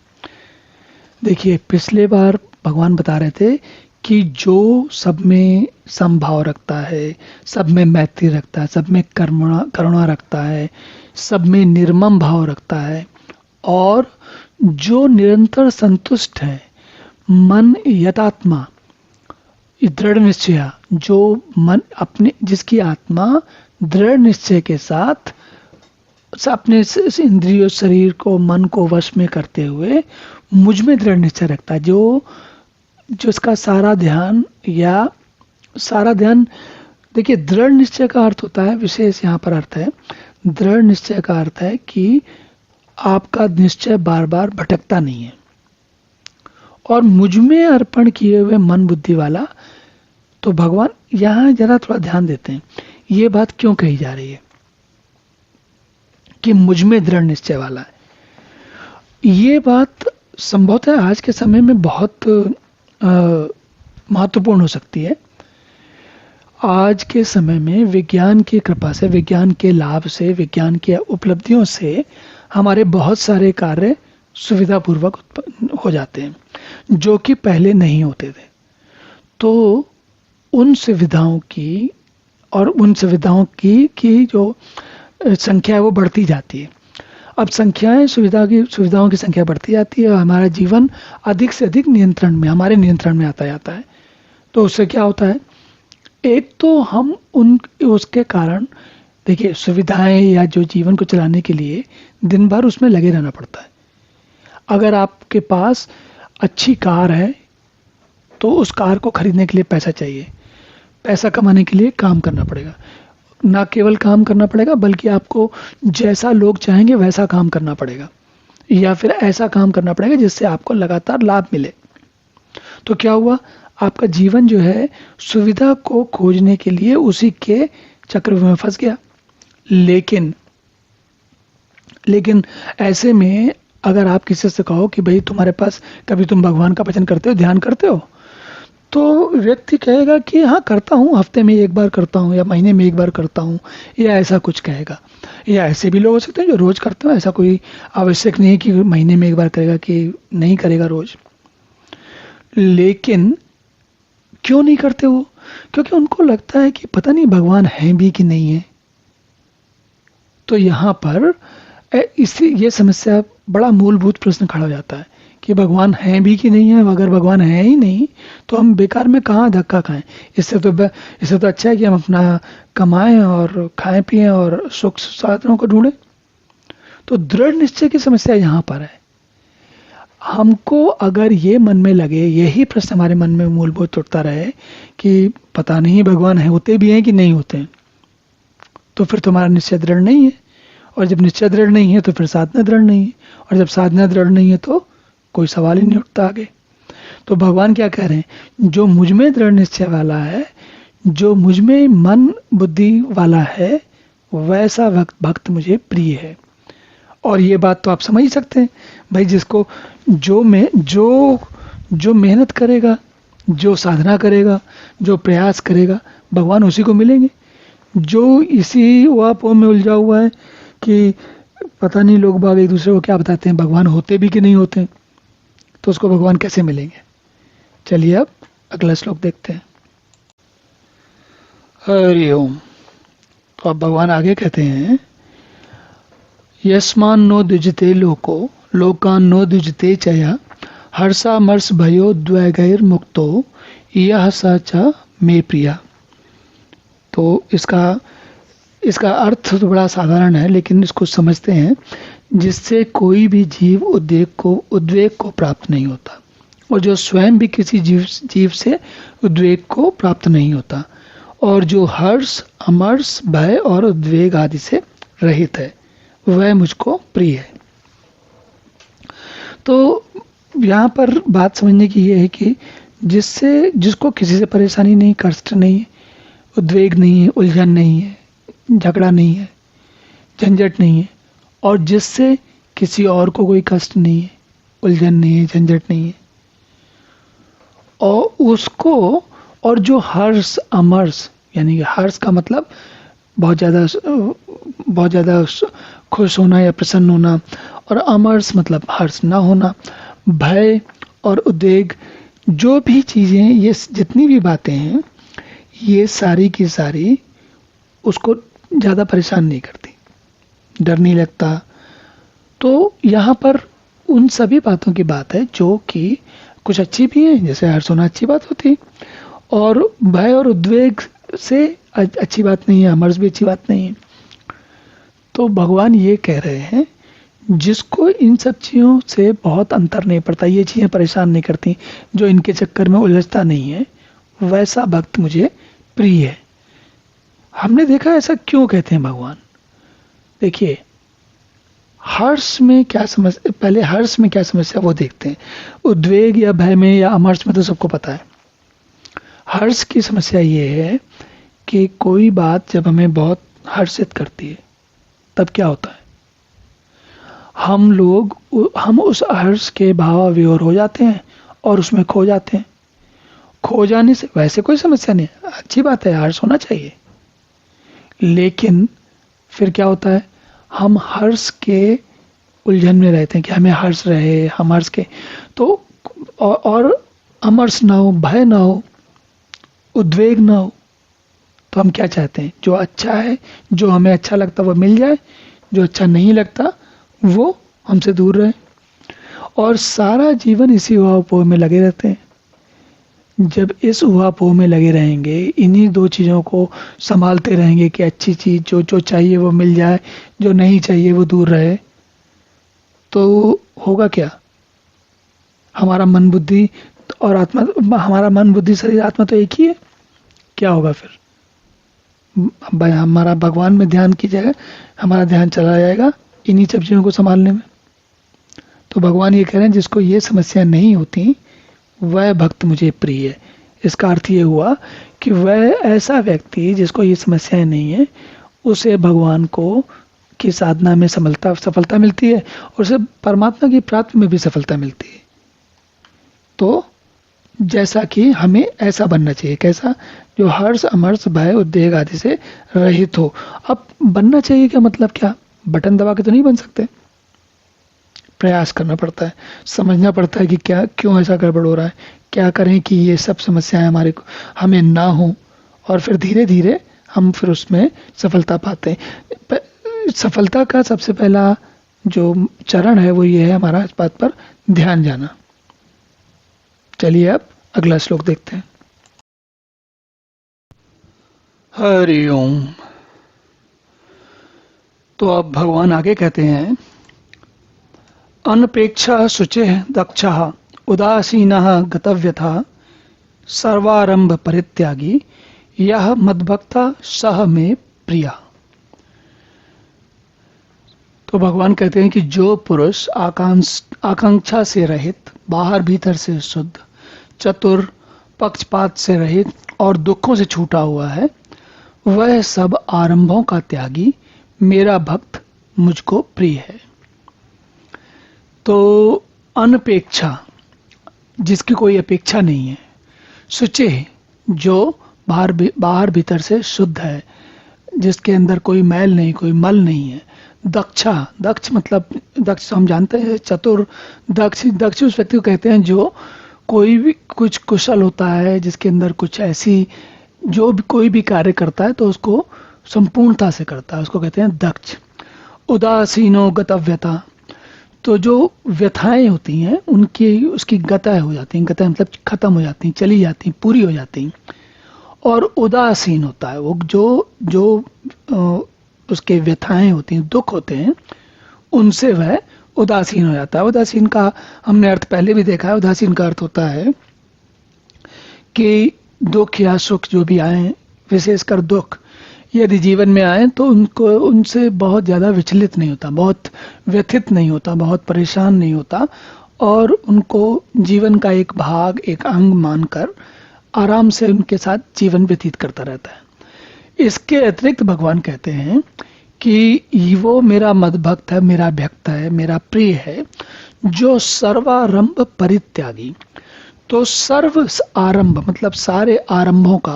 देखिए, पिछले बार भगवान बता रहे थे कि जो सब में समभाव रखता है, सब में मैत्री रखता है, सब में करुणा रखता है, सब में निर्मम भाव रखता है, और जो निरंतर संतुष्ट है, मन यतात्मा, दृढ़ निश्चय, जो मन अपने, जिसकी आत्मा दृढ़ निश्चय के साथ अपने इंद्रियों, शरीर को, मन को वश में करते हुए मुझ में दृढ़ निश्चय रखता है, जो उसका सारा ध्यान देखिए, दृढ़ निश्चय का अर्थ होता है, विशेष यहाँ पर अर्थ है, दृढ़ निश्चय का अर्थ है कि आपका निश्चय बार बार भटकता नहीं है, और मुझ में अर्पण किए हुए मन बुद्धि वाला। तो भगवान यहां जरा थोड़ा ध्यान देते हैं, ये बात क्यों कही जा रही है कि मुझ में दृढ़ निश्चय वाला है। ये बात संभवतः आज के समय में बहुत महत्वपूर्ण हो सकती है। आज के समय में विज्ञान की कृपा से, विज्ञान के लाभ से, विज्ञान के उपलब्धियों से हमारे बहुत सारे कार्य सुविधापूर्वक हो जाते हैं जो कि पहले नहीं होते थे। तो उन सुविधाओं की जो संख्या है वो बढ़ती जाती है। अब सुविधाओं की संख्या बढ़ती जाती है और हमारा जीवन अधिक से अधिक हमारे नियंत्रण में आता जाता है। तो उससे क्या होता है, एक तो हम उसके कारण, देखिए, सुविधाएं या जो जीवन को चलाने के लिए दिन भर उसमें लगे रहना पड़ता है। अगर आपके पास अच्छी कार है तो उस कार को खरीदने के लिए पैसा चाहिए, पैसा कमाने के लिए काम करना पड़ेगा, ना केवल काम करना पड़ेगा बल्कि आपको जैसा लोग चाहेंगे वैसा काम करना पड़ेगा, या फिर ऐसा काम करना पड़ेगा जिससे आपको लगातार लाभ मिले। तो क्या हुआ, आपका जीवन जो है सुविधा को खोजने के लिए उसी के चक्रव्यूह में फंस गया। लेकिन ऐसे में अगर आप किसी से कहो कि भाई तुम्हारे पास, कभी तुम भगवान का भजन करते हो, ध्यान करते हो, तो व्यक्ति कहेगा कि हाँ करता हूँ, हफ्ते में एक बार करता हूँ या महीने में एक बार करता हूँ, या ऐसा कुछ कहेगा। या ऐसे भी लोग हो सकते हैं जो रोज करते हैं, ऐसा कोई आवश्यक नहीं है कि महीने में एक बार करेगा कि नहीं करेगा रोज। लेकिन क्यों नहीं करते वो? क्योंकि उनको लगता है कि पता नहीं भगवान है भी कि नहीं है। तो यहाँ पर इसी ये समस्या, बड़ा मूलभूत प्रश्न खड़ा हो जाता है कि भगवान है भी कि नहीं है। अगर भगवान है ही नहीं तो हम बेकार में कहाँ धक्का खाएं। इससे तो अच्छा है कि हम अपना कमाएं और खाएं पिएं और सुख साधनों को ढूंढें। तो दृढ़ निश्चय की समस्या यहाँ पर है। हमको अगर ये मन में लगे, यही प्रश्न हमारे मन में मूलभूत उठता रहे कि पता नहीं भगवान है, होते भी हैं कि नहीं होते हैं, तो फिर तुम्हारा निश्चय दृढ़ नहीं है। और जब निश्चय दृढ़ नहीं है तो फिर साधना दृढ़ नहीं है। और जब साधना दृढ़ नहीं है तो कोई सवाल ही नहीं उठता आगे। तो भगवान क्या कह रहे हैं? जो मुझ में दृढ़ निश्चय वाला है, जो मुझ में मन बुद्धि वाला है, वैसा भक्त मुझे प्रिय है। और ये बात तो आप समझ ही सकते हैं भाई, जिसको जो मेहनत करेगा, जो साधना करेगा, जो प्रयास करेगा, भगवान उसी को मिलेंगे। जो इसी उहापोह में उलझा हुआ है कि पता नहीं लोग बाग एक दूसरे को क्या बताते हैं, भगवान होते भी कि नहीं होते, तो उसको भगवान कैसे मिलेंगे? चलिए अब अगला श्लोक देखते हैं। हरि ओम। तो अब भगवान आगे कहते हैं, यस्मान नो द्विजते लोको लोकान नो द्विजते चया हर्षामर्ष भयो द्वैगैर मुक्तो यह स च मे प्रिया। तो इसका अर्थ तो बड़ा साधारण है, लेकिन इसको समझते हैं। जिससे कोई भी जीव उद्वेग को प्राप्त नहीं होता, और जो स्वयं भी किसी जीव से उद्वेग को प्राप्त नहीं होता, और जो हर्ष अमर्ष भय और उद्वेग आदि से रहित है, वह मुझको प्रिय है। तो यहाँ पर बात समझने की ये है कि जिसको किसी से परेशानी नहीं, कष्ट नहीं, उद्वेग नहीं है, उलझन नहीं है, झगड़ा नहीं है, झंझट नहीं है, और जिससे किसी और को कोई कष्ट नहीं है, उलझन नहीं है, झंझट नहीं है, और उसको, और जो हर्ष अमर्ष, यानी कि हर्ष का मतलब बहुत ज़्यादा खुश होना या प्रसन्न होना, और अमर्ष मतलब हर्ष ना होना, भय और उद्वेग, जो भी चीज़ें, ये जितनी भी बातें हैं, ये सारी की सारी उसको ज़्यादा परेशान नहीं करती, डर नहीं लगता। तो यहाँ पर उन सभी बातों की बात है जो कि कुछ अच्छी भी हैं, जैसे हर्ष होना अच्छी बात होती है, और भय और उद्वेग से अच्छी बात नहीं है, अमर्ष भी अच्छी बात नहीं है। तो भगवान ये कह रहे हैं, जिसको इन सब चीज़ों से बहुत अंतर नहीं पड़ता, ये चीज़ें परेशान नहीं करती, जो इनके चक्कर में उलझता नहीं है, वैसा भक्त मुझे प्रिय है। हमने देखा ऐसा क्यों कहते हैं भगवान? देखिए, हर्ष में क्या समस्या, पहले हर्ष में क्या समस्या वो देखते हैं। उद्वेग या भय में या अमर्ष में तो सबको पता है। हर्ष की समस्या ये है कि कोई बात जब हमें बहुत हर्षित करती है, तब क्या होता है, हम उस हर्ष के भाव विभोर हो जाते हैं और उसमें खो जाते हैं। खो जाने से वैसे कोई समस्या नहीं है, अच्छी बात है, हर्ष होना चाहिए। लेकिन फिर क्या होता है, हम हर्ष के उलझन में रहते हैं कि हमें हर्ष रहे, हम हर्ष के तो और अमर्ष ना हो, भय ना हो, उद्वेग ना हो। तो हम क्या चाहते हैं, जो अच्छा है, जो हमें अच्छा लगता वो मिल जाए, जो अच्छा नहीं लगता वो हमसे दूर रहे। और सारा जीवन इसी उहापोह में लगे रहते हैं। जब इस उहापोह में लगे रहेंगे, इन्हीं दो चीज़ों को संभालते रहेंगे कि अच्छी चीज़ जो चाहिए वो मिल जाए, जो नहीं चाहिए वो दूर रहे, तो होगा क्या? हमारा मन बुद्धि और आत्मा, हमारा मन बुद्धि शरीर आत्मा तो एक ही है। क्या होगा फिर? हमारा भगवान में ध्यान की जगह हमारा ध्यान चला जाएगा इन्हीं सब चीज़ों को संभालने में। तो भगवान ये कह रहे हैं, जिसको ये समस्या नहीं होती वह भक्त मुझे प्रिय है। इसका अर्थ ये हुआ कि वह ऐसा व्यक्ति जिसको ये समस्याएं नहीं है, उसे भगवान को की साधना में सफलता मिलती है, और उसे परमात्मा की प्राप्ति में भी सफलता मिलती है। तो जैसा कि हमें ऐसा बनना चाहिए। कैसा? जो हर्ष अमर्ष भय उद्वेग आदि से रहित हो। अब बनना चाहिए क्या मतलब क्या? बटन दबा के तो नहीं बन सकते, प्रयास करना पड़ता है, समझना पड़ता है कि क्या क्यों ऐसा गड़बड़ हो रहा है, क्या करें कि ये सब समस्याएं हमारे को हमें ना हो, और फिर धीरे धीरे हम फिर उसमें सफलता पाते हैं। सफलता का सबसे पहला जो चरण है वो ये है हमारा इस बात पर ध्यान जाना। चलिए अब अगला श्लोक देखते हैं। हरि ओम। तो अब भगवान आगे कहते हैं, अनपेक्षा शुचि दक्ष उदासीन गतव्यथा सर्वारंभ परित्यागी यह मद्भक्ता सह में प्रिया। तो भगवान कहते हैं कि जो पुरुष आकांक्षा से रहित, बाहर भीतर से शुद्ध, चतुर, पक्षपात से रहित और दुखों से छूटा हुआ है, वह सब आरंभों का त्यागी, मेरा भक्त, मुझको प्रिय है। तो अनपेक्षा, जिसकी कोई अपेक्षा नहीं है। शुचि, जो बाहर भीतर से शुद्ध है, जिसके अंदर कोई मैल नहीं, कोई मल नहीं है। दक्षा, दक्ष मतलब दक्ष हम जानते हैं, चतुर। दक्ष उस व्यक्ति को कहते हैं जो कोई भी कुछ कुशल होता है, जिसके अंदर कुछ ऐसी, जो भी कोई भी कार्य करता है तो उसको संपूर्णता से करता है, उसको कहते हैं दक्ष। उदासीनो गतव्यता, तो जो व्यथाएं होती हैं उनकी उसकी गता हो जाती हैं, गता मतलब खत्म हो जाती हैं, चली जाती हैं, पूरी हो जाती हैं। और उदासीन होता है वो जो उसके व्यथाएं होती हैं, दुख होते हैं, उनसे वह उदासीन हो जाता है। उदासीन का हमने अर्थ पहले भी देखा है। उदासीन का अर्थ होता है कि दुख या सुख जो भी आए, विशेषकर दुख यदि जीवन में आए तो उनको उनसे बहुत ज़्यादा विचलित नहीं होता, बहुत व्यथित नहीं होता, बहुत परेशान नहीं होता, और उनको जीवन का एक भाग, एक अंग मानकर आराम से उनके साथ जीवन व्यतीत करता रहता है। इसके अतिरिक्त भगवान कहते हैं कि वो मेरा मद्भक्त है, मेरा भक्त है, मेरा प्रिय है, जो सर्वारंभ परित्यागी। तो सर्व आरंभ मतलब सारे आरंभों का,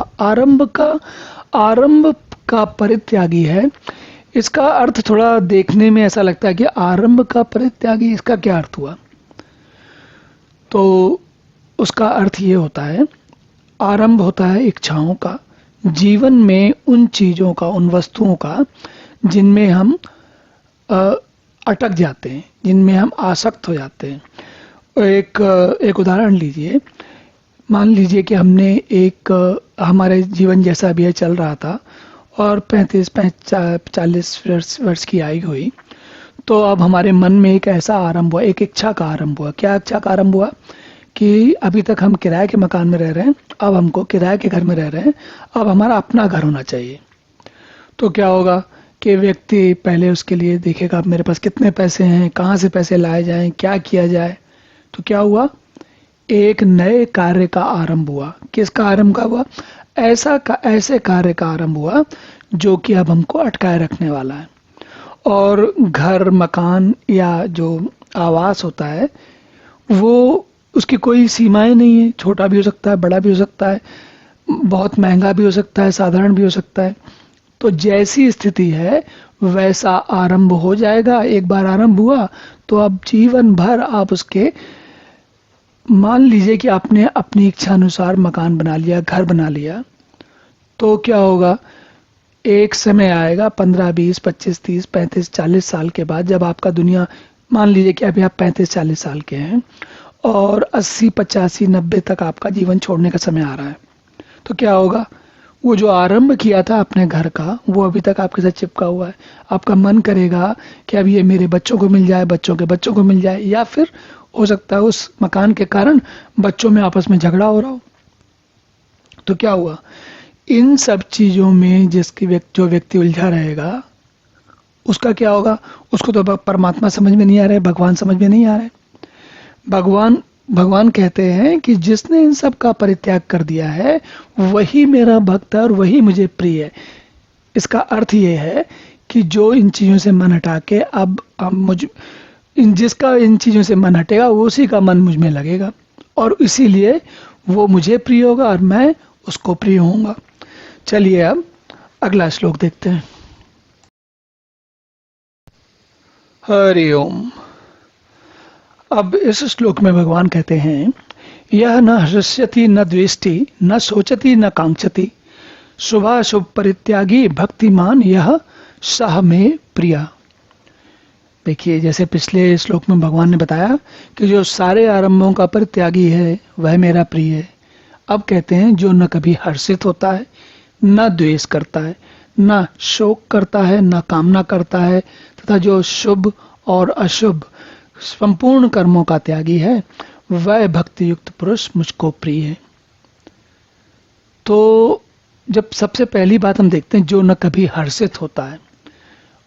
आरंभ का परित्यागी है। इसका अर्थ थोड़ा देखने में ऐसा लगता है कि आरंभ का परित्यागी, इसका क्या अर्थ हुआ? तो उसका अर्थ ये होता है, आरंभ होता है इच्छाओं का, जीवन में उन चीज़ों का, उन वस्तुओं का जिनमें हम अटक जाते हैं, जिनमें हम आसक्त हो जाते हैं। एक उदाहरण लीजिए। मान लीजिए कि हमने हमारे जीवन जैसा भी है चल रहा था और 35-40 वर्ष की आयु हुई, तो अब हमारे मन में एक ऐसा आरंभ हुआ, एक इच्छा का आरंभ हुआ। क्या इच्छा का आरंभ हुआ? कि अभी तक हम किराए के मकान में रह रहे हैं, अब हमको किराए के घर में रह रहे हैं, अब हमारा अपना घर होना चाहिए। तो क्या होगा कि व्यक्ति पहले उसके लिए देखेगा मेरे पास कितने पैसे हैं, कहाँ से पैसे लाए जाएं, क्या किया जाए। तो क्या हुआ? एक नए कार्य का आरंभ हुआ। किसका आरंभ का हुआ? ऐसे कार्य का आरंभ हुआ जो कि अब हमको अटकाए रखने वाला है। और घर, मकान या जो आवास होता है वो, उसकी कोई सीमाएं नहीं है, छोटा भी हो सकता है, बड़ा भी हो सकता है, बहुत महंगा भी हो सकता है, साधारण भी हो सकता है। तो जैसी स्थिति है वैसा आरंभ हो जाएगा। एक बार आरंभ हुआ तो अब जीवन भर आप उसके, मान लीजिए कि आपने अपनी इच्छा अनुसार मकान बना लिया, घर बना लिया, तो क्या होगा? एक समय आएगा 15, 20, 25, 30, 35, 40 साल के बाद, जब आपका दुनिया, मान लीजिए कि अभी आप 35-40 साल के हैं और 80, 85, 90 तक आपका जीवन छोड़ने का समय आ रहा है, तो क्या होगा? वो जो आरंभ किया था अपने घर का, वो अभी तक आपके साथ चिपका हुआ है। आपका मन करेगा कि अब ये मेरे बच्चों को मिल जाए, बच्चों के बच्चों को मिल जाए, या फिर हो सकता है उस मकान के कारण बच्चों में आपस में झगड़ा हो रहा हो। तो क्या हुआ? इन सब चीज़ों में जो व्यक्ति उलझा रहेगा, उसका क्या होगा? उसको तो परमात्मा समझ में नहीं आ रहा है, भगवान समझ में नहीं आ रहा है। भगवान कहते हैं कि जिसने इन सब का परित्याग कर दिया है वही मेरा भक्त है और वही मुझे प्रिय है। इसका अर्थ ये है कि जो इन चीज़ों से मन हटा के अब जिसका इन चीज़ों से मन हटेगा उसी का मन मुझ में लगेगा, और इसीलिए वो मुझे प्रिय होगा और मैं उसको प्रिय होऊंगा। चलिए अब अगला श्लोक देखते हैं। हरि ओम। अब इस श्लोक में भगवान कहते हैं, यह न हृष्यति न द्वेष्टि न शोचति न कांक्षति, शुभाशुभ परित्यागी भक्तिमान यह सह में प्रिया। देखिए, जैसे पिछले श्लोक में भगवान ने बताया कि जो सारे आरंभों का परित्यागी है वह मेरा प्रिय है। अब कहते हैं जो न कभी हर्षित होता है, न द्वेष करता है, न शोक करता है, न कामना करता है, तथा जो शुभ और अशुभ संपूर्ण कर्मों का त्यागी है, वह भक्ति युक्त पुरुष मुझको प्रिय है। तो जब सबसे पहली बात हम देखते हैं, जो न कभी हर्षित होता है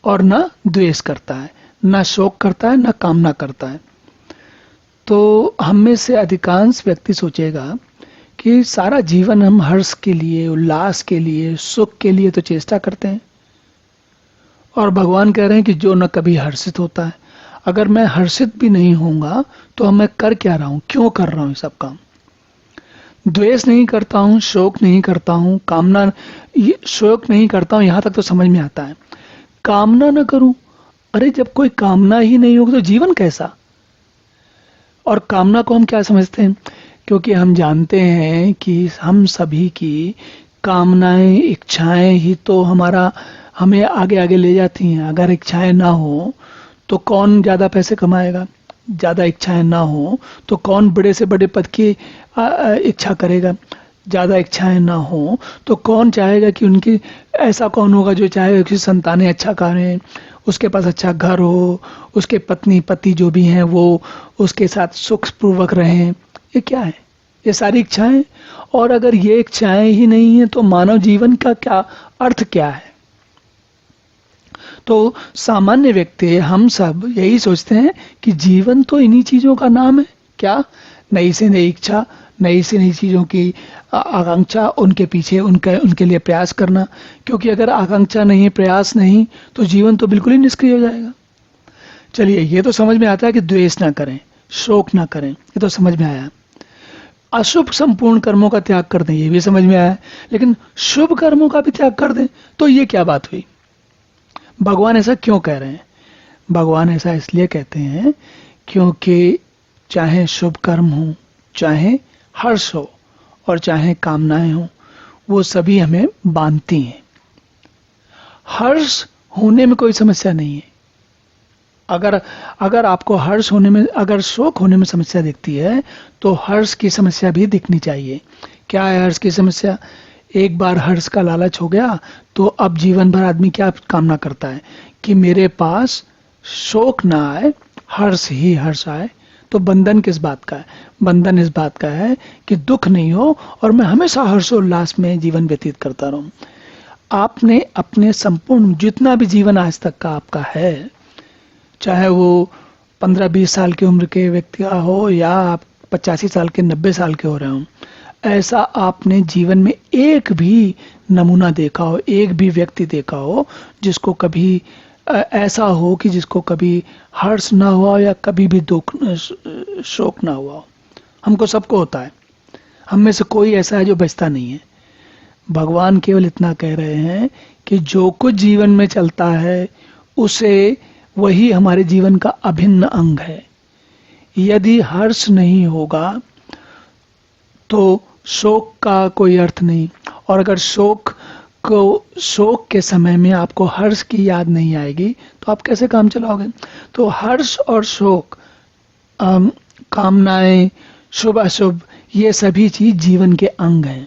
और न द्वेष करता है, न शोक करता है, न कामना करता है, तो हम में से अधिकांश व्यक्ति सोचेगा कि सारा जीवन हम हर्ष के लिए, उल्लास के लिए, सुख के लिए तो चेष्टा करते हैं, और भगवान कह रहे हैं कि जो न कभी हर्षित होता है। अगर मैं हर्षित भी नहीं होऊंगा तो मैं कर क्या रहा हूं, क्यों कर रहा हूं ये सब काम? द्वेष नहीं करता हूं, शोक नहीं करता हूं, कामना, शोक नहीं करता हूं, यहां तक तो समझ में आता है। कामना ना करूं, अरे जब कोई कामना ही नहीं होगी तो जीवन कैसा? और कामना को हम क्या समझते हैं? क्योंकि हम जानते हैं कि हम सभी की कामनाएं, इच्छाएं ही तो हमें आगे आगे ले जाती हैं। अगर इच्छाएं ना हो तो कौन ज्यादा पैसे कमाएगा? ज्यादा इच्छाएं ना हो तो कौन बड़े से बड़े पद की इच्छा करेगा? ज्यादा इच्छाएं ना हो तो कौन चाहेगा कि उनकी, ऐसा कौन होगा जो चाहेगा कि संतानें अच्छा करें, उसके पास अच्छा घर हो, उसके पत्नी पति जो भी हैं वो उसके साथ सुखपूर्वक रहें? ये क्या है? ये सारी इच्छाएं। और अगर ये इच्छाएं ही नहीं है तो मानव जीवन का क्या अर्थ क्या है? तो सामान्य व्यक्ति, हम सब यही सोचते हैं कि जीवन तो इन्हीं चीजों का नाम है। क्या? नई से नई इच्छा, नई से नई चीजों की आकांक्षा, उनके पीछे उनके लिए प्रयास करना। क्योंकि अगर आकांक्षा नहीं, प्रयास नहीं, तो जीवन तो बिल्कुल ही निष्क्रिय हो जाएगा। चलिए, ये तो समझ में आता है कि द्वेष ना करें, शोक ना करें, ये तो समझ में आया। अशुभ संपूर्ण कर्मों का त्याग कर दें, ये भी समझ में आया। लेकिन शुभ कर्मों का भी त्याग कर दें, तो ये क्या बात हुई? भगवान ऐसा क्यों कह रहे हैं? भगवान ऐसा इसलिए कहते हैं क्योंकि चाहे शुभ कर्म हो, चाहे हर्ष हो, और चाहे कामनाएं हो, वो सभी हमें बांधती हैं। हर्ष होने में कोई समस्या नहीं है। अगर आपको हर्ष होने में, अगर शोक होने में समस्या दिखती है तो हर्ष की समस्या भी दिखनी चाहिए। क्या है हर्ष की समस्या? एक बार हर्ष का लालच हो गया तो अब जीवन भर आदमी क्या कामना करता है कि मेरे पास शोक ना आए, हर्ष ही हर्ष आए। तो बंधन किस बात का है? बंधन इस बात का है कि दुख नहीं हो और मैं हमेशा हर्षोल्लास में जीवन व्यतीत करता रहूं। आपने अपने संपूर्ण जितना भी जीवन आज तक का आपका है, चाहे वो 15-20 साल की उम्र के व्यक्ति का हो या आप 85 साल के, 90 साल के हो रहे हो, ऐसा आपने जीवन में एक भी नमूना देखा हो, एक भी व्यक्ति देखा हो जिसको कभी ऐसा हो कि जिसको कभी हर्ष ना हुआ या कभी भी दुख, शोक ना हुआ हो? हमको सबको होता है। हम में से कोई ऐसा है जो बचता नहीं है। भगवान केवल इतना कह रहे हैं कि जो कुछ जीवन में चलता है उसे, वही हमारे जीवन का अभिन्न अंग है। यदि हर्ष नहीं होगा तो शोक का कोई अर्थ नहीं, और अगर शोक के समय में आपको हर्ष की याद नहीं आएगी तो आप कैसे काम चलाओगे? तो हर्ष और शोक, कामनाएं, शुभ अशुभ, ये सभी चीज जीवन के अंग हैं।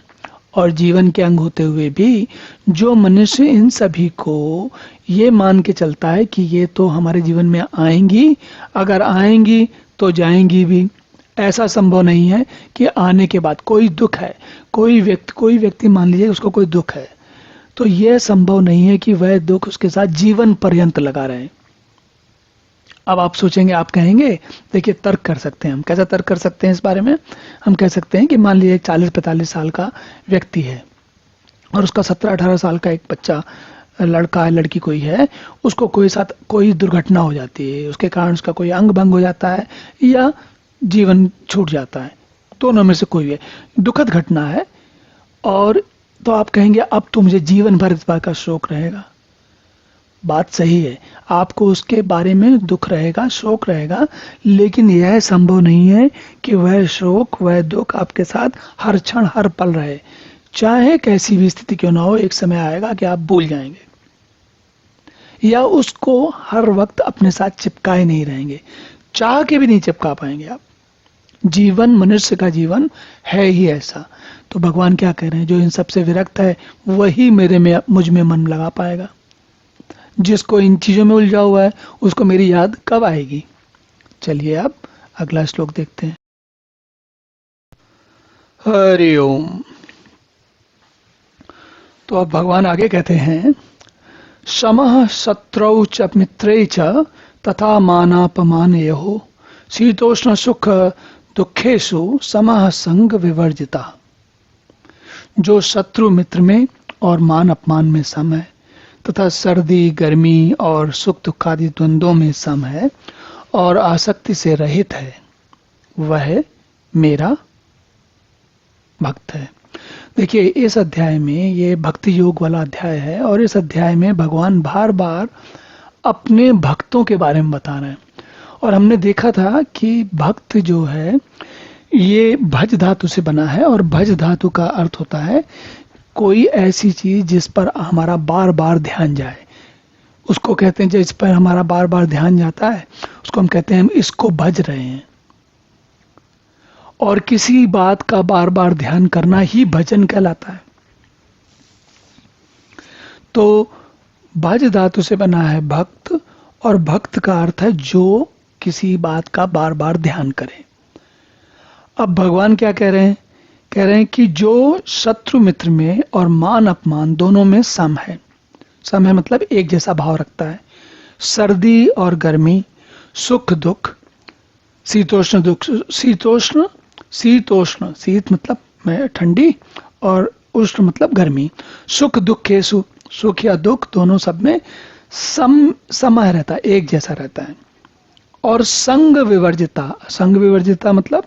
और जीवन के अंग होते हुए भी जो मनुष्य इन सभी को ये मान के चलता है कि ये तो हमारे जीवन में आएंगी, अगर आएंगी तो जाएंगी भी, ऐसा संभव नहीं है कि आने के बाद कोई दुख है, कोई व्यक्ति मान लीजिए उसको कोई दुख है, तो यह संभव नहीं है कि वह दुख उसके साथ जीवन पर्यंत लगा रहे। अब आप सोचेंगे, आप कहेंगे, देखिए तर्क कर सकते हैं हम। कैसा तर्क कर सकते हैं इस बारे में? हम कह सकते हैं कि मान लीजिए 40-45 साल का व्यक्ति है और उसका 17-18 साल का एक बच्चा, लड़का है, लड़की कोई है, उसको कोई दुर्घटना हो जाती है, उसके कारण उसका कोई अंग भंग हो जाता है या जीवन छूट जाता है, दोनों में से कोई है, दुखद घटना है, और तो आप कहेंगे अब तो मुझे जीवन भर इस बात का शोक रहेगा। बात सही है, आपको उसके बारे में दुख रहेगा, शोक रहेगा, लेकिन यह संभव नहीं है कि वह शोक, वह दुख आपके साथ हर क्षण हर पल रहे। चाहे कैसी भी स्थिति क्यों ना हो, एक समय आएगा कि आप भूल जाएंगे, या उसको हर वक्त अपने साथ चिपकाए नहीं रहेंगे, चाह के भी नहीं चिपका पाएंगे आप। जीवन, मनुष्य का जीवन है ही ऐसा। तो भगवान क्या कह रहे हैं, जो इन सबसे विरक्त है वही मुझ में मन लगा पाएगा। जिसको इन चीजों में उलझा हुआ है उसको मेरी याद कब आएगी। चलिए अब अगला श्लोक देखते हैं। हरि ओम। तो अब भगवान आगे कहते हैं, समः शत्रौ च मित्रे च तथा मानापमानयोः शीतोष्ण सुख दुखेषु समः संग विवर्जिता। जो शत्रु मित्र में और मान अपमान में सम है तथा सर्दी गर्मी और सुख दुखादि द्वंद्वों में सम है और आसक्ति से रहित है, वह मेरा भक्त है। देखिए, इस अध्याय में, ये भक्ति योग वाला अध्याय है, और इस अध्याय में भगवान बार बार अपने भक्तों के बारे में बता रहे हैं। और हमने देखा था कि भक्त जो है ये भज धातु से बना है, और भज धातु का अर्थ होता है कोई ऐसी चीज जिस पर हमारा बार बार ध्यान जाए, उसको कहते हैं। जिस पर हमारा बार बार ध्यान जाता है उसको हम कहते हैं हम इसको भज रहे हैं। और किसी बात का बार बार ध्यान करना ही भजन कहलाता है। तो भज धातु से बना है भक्त, और भक्त का अर्थ है जो किसी बात का बार बार ध्यान करे। अब भगवान क्या कह रहे हैं, कह रहे हैं कि जो शत्रु मित्र में और मान अपमान दोनों में सम है। सम है मतलब एक जैसा भाव रखता है। सर्दी और गर्मी, सुख दुख, शीतोष्ण दुख, शीतोष्ण, शीत मतलब ठंडी और उष्ण मतलब गर्मी। सुख दुखेषु, सुख या दुख दोनों सब में समय रहता है, एक जैसा रहता है। और संग विवर्जिता, संग विवर्जिता मतलब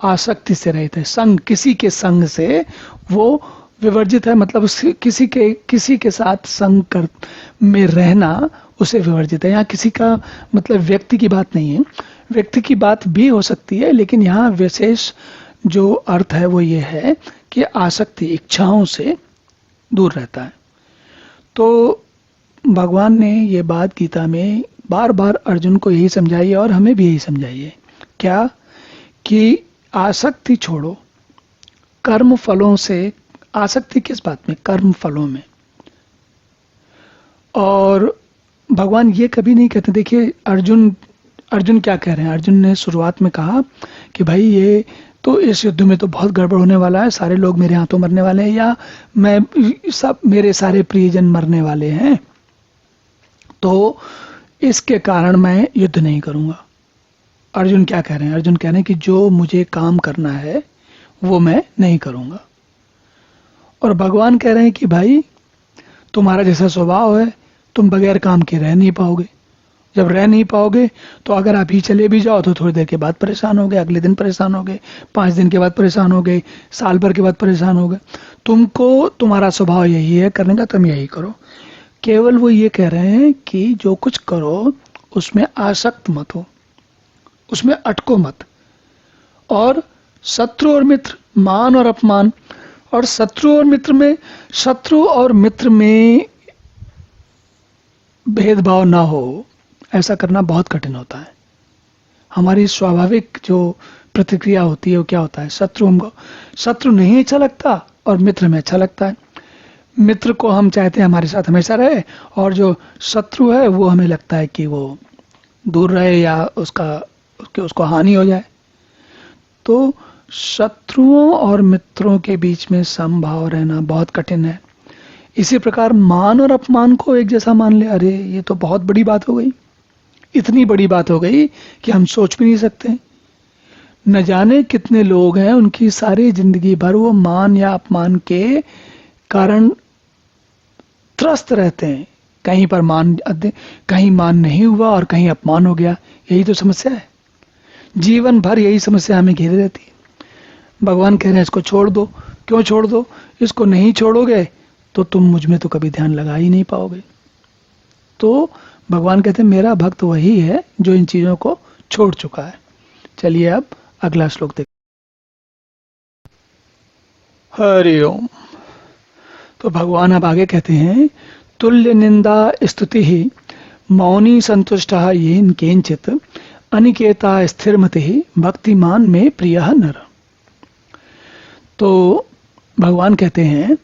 आसक्ति से रहित है। संग, किसी के संग से वो विवर्जित है, मतलब किसी के साथ संग कर में रहना उसे विवर्जित है। यहाँ किसी का मतलब व्यक्ति की बात नहीं है, व्यक्ति की बात भी हो सकती है, लेकिन यहाँ विशेष जो अर्थ है वो ये है कि आसक्ति, इच्छाओं से दूर रहता है। तो भगवान ने ये बात गीता में बार बार अर्जुन को यही समझाई है, और हमें भी यही समझाई है। क्या? कि आसक्ति छोड़ो, कर्म फलों से। आसक्ति किस बात में? कर्म फलों में। और भगवान ये कभी नहीं कहते। देखिए, अर्जुन क्या कह रहे हैं, अर्जुन ने शुरुआत में कहा कि भाई ये तो इस युद्ध में तो बहुत गड़बड़ होने वाला है, सारे लोग मेरे हाथों मरने वाले हैं, या मेरे सारे प्रियजन मरने वाले हैं, तो इसके कारण मैं युद्ध नहीं करूंगा। अर्जुन क्या कह रहे हैं? अर्जुन कह रहे हैं कि जो मुझे काम करना है वो मैं नहीं करूंगा। और भगवान कह रहे हैं कि भाई तुम्हारा जैसा स्वभाव है, तुम बगैर काम के रह नहीं पाओगे। जब रह नहीं पाओगे तो अगर आप ही चले भी जाओ तो थोड़ी देर के बाद परेशान हो गए, अगले दिन परेशान हो गए, 5 दिन के बाद परेशान हो गए, साल भर के बाद परेशान हो गए। तुम्हारा स्वभाव यही है करने का, तुम यही करो। केवल वो ये कह रहे हैं कि जो कुछ करो उसमें आसक्त मत हो, उसमें अटको मत। और शत्रु और मित्र, मान और अपमान, और शत्रु और मित्र में भेदभाव ना हो, ऐसा करना बहुत कठिन होता है। हमारी स्वाभाविक जो प्रतिक्रिया होती है वो क्या होता है, शत्रु नहीं अच्छा लगता और मित्र में अच्छा लगता है। मित्र को हम चाहते हैं हमारे साथ हमेशा रहे, और जो शत्रु है वो हमें लगता है कि वो दूर रहे या उसको हानि हो जाए। तो शत्रुओं और मित्रों के बीच में समभाव रहना बहुत कठिन है। इसी प्रकार मान और अपमान को एक जैसा मान ले, अरे ये तो बहुत बड़ी बात हो गई, इतनी बड़ी बात हो गई कि हम सोच भी नहीं सकते। न जाने कितने लोग हैं, उनकी सारी जिंदगी भर वो मान या अपमान के कारण त्रस्त रहते हैं। कहीं मान नहीं हुआ और कहीं अपमान हो गया। यही तो समस्या है, जीवन भर यही समस्या हमें घेरे रहती है। भगवान कह रहे हैं इसको छोड़ दो। क्यों छोड़ दो? इसको नहीं छोड़ोगे तो तुम मुझ में तो कभी ध्यान लगा ही नहीं पाओगे। तो भगवान कहते हैं मेरा भक्त वही है जो इन चीजों को छोड़ चुका है। चलिए अब अगला श्लोक देखते। हरि ओम। तो भगवान अब आगे कहते हैं तुल्य निंदा स्तुति ही मौनी संतुष्ट येन केंचित अनिकेता स्थिरमति भक्तिमान में प्रिय नर। तो भगवान कहते हैं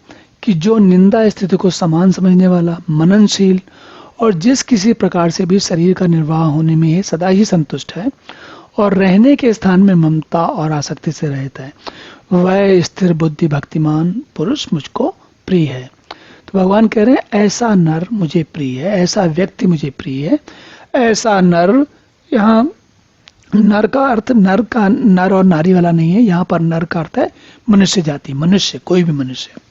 कि जो निंदा स्थिति को समान समझने वाला, मननशील और जिस किसी प्रकार से भी शरीर का निर्वाह होने में सदा ही संतुष्ट है और रहने के स्थान में ममता और आसक्ति से रहता है, वह स्थिर बुद्धि भक्तिमान पुरुष मुझको प्रिय है। तो भगवान कह रहे हैं ऐसा नर मुझे प्रिय है, ऐसा व्यक्ति मुझे प्रिय है। ऐसा नर, यहाँ नर का अर्थ नर और नारी वाला नहीं है, यहाँ पर नर का अर्थ है मनुष्य जाति, मनुष्य, कोई भी मनुष्य।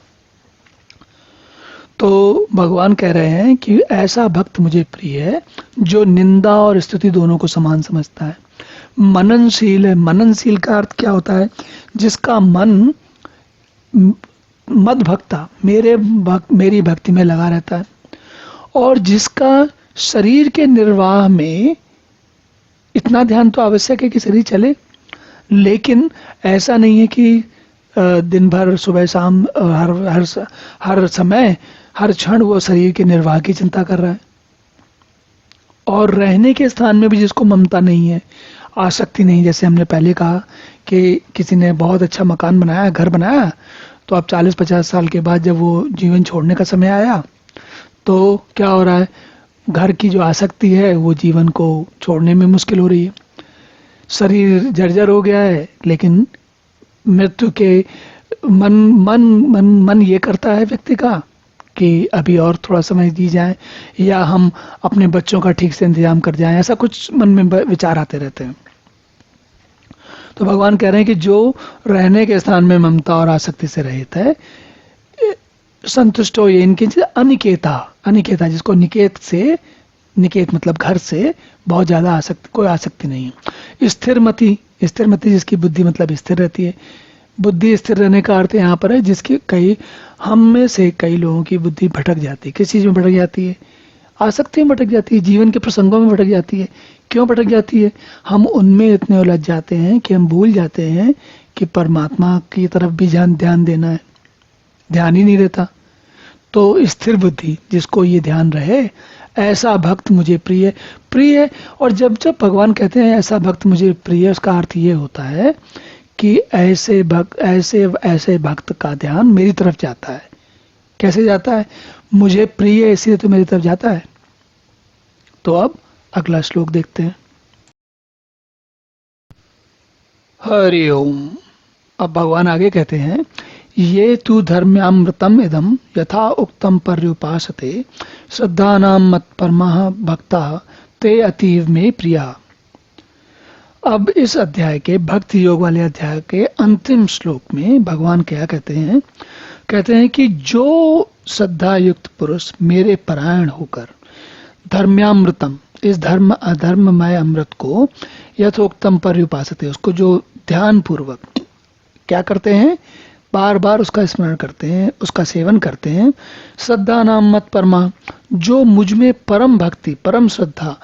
तो भगवान कह रहे हैं कि ऐसा भक्त मुझे प्रिय है जो निंदा और स्तुति दोनों को समान समझता है, मननशील है। मननशील का अर्थ क्या होता है? जिसका मन मद भक्ता, मेरी भक्ति में लगा रहता है, और जिसका शरीर के निर्वाह में इतना ध्यान तो आवश्यक है कि शरीर चले, लेकिन ऐसा नहीं है कि दिन भर सुबह शाम हर समय हर क्षण वो शरीर के निर्वाह की चिंता कर रहा है। और रहने के स्थान में भी जिसको ममता नहीं है, आसक्ति नहीं, जैसे हमने पहले कहा कि किसी ने बहुत अच्छा मकान बनाया, घर बनाया, तो अब 40-50 साल के बाद जब वो जीवन छोड़ने का समय आया तो क्या हो रहा है? घर की जो आसक्ति है वो जीवन को छोड़ने में मुश्किल हो रही है। शरीर जर्जर हो गया है, लेकिन मृत्यु के मन ये करता है व्यक्ति का कि अभी और थोड़ा समय दी जाए, या हम अपने बच्चों का ठीक से इंतजाम कर जाएं, ऐसा कुछ मन में विचार आते रहते हैं। तो भगवान कह रहे हैं कि जो रहने के स्थान में ममता और आसक्ति से रहित है, संतुष्ट हो ये इनकी अनिकेता, जिसको निकेत मतलब घर से बहुत ज्यादा आसक्ति, कोई आसक्ति नहीं है। स्थिरमति जिसकी बुद्धि मतलब स्थिर रहती है। बुद्धि स्थिर रहने का अर्थ यहाँ पर है जिसकी हम में से कई लोगों की बुद्धि भटक जाती है। किस चीज में भटक जाती है? आसक्ति में भटक जाती है, जीवन के प्रसंगों में भटक जाती है। क्यों भटक जाती है? हम उनमें इतने उलझ जाते हैं कि हम भूल जाते हैं कि परमात्मा की तरफ भी ध्यान देना है, ध्यान ही नहीं रहता। तो स्थिर बुद्धि, जिसको ये ध्यान रहे, ऐसा भक्त मुझे प्रिय है। और जब भगवान कहते हैं ऐसा भक्त मुझे प्रिय, उसका अर्थ ये होता है कि ऐसे भक्त का ध्यान मेरी तरफ जाता है। कैसे जाता है? मुझे प्रिय इसलिए तो मेरी तरफ जाता है। तो अब अगला श्लोक देखते हैं। हरि ओम। अब भगवान आगे कहते हैं ये तु धर्म्यामृतम इदम यथा उक्तम पर्युपासते श्रद्धानाम मत्परमः भक्तः ते अतीव में प्रिया। अब इस अध्याय के भक्ति योग वाले अध्याय के अंतिम श्लोक में भगवान क्या कहते हैं कि जो श्रद्धा युक्त पुरुष मेरे परायण होकर धर्म्यामृतम, इस अधर्ममय अमृत को यथोक्तम पर्युपासते, उसको जो ध्यान पूर्वक क्या करते हैं, बार बार उसका स्मरण करते हैं, उसका सेवन करते हैं। श्रद्धा नाम मत परमा, जो मुझ में परम भक्ति, परम श्रद्धा,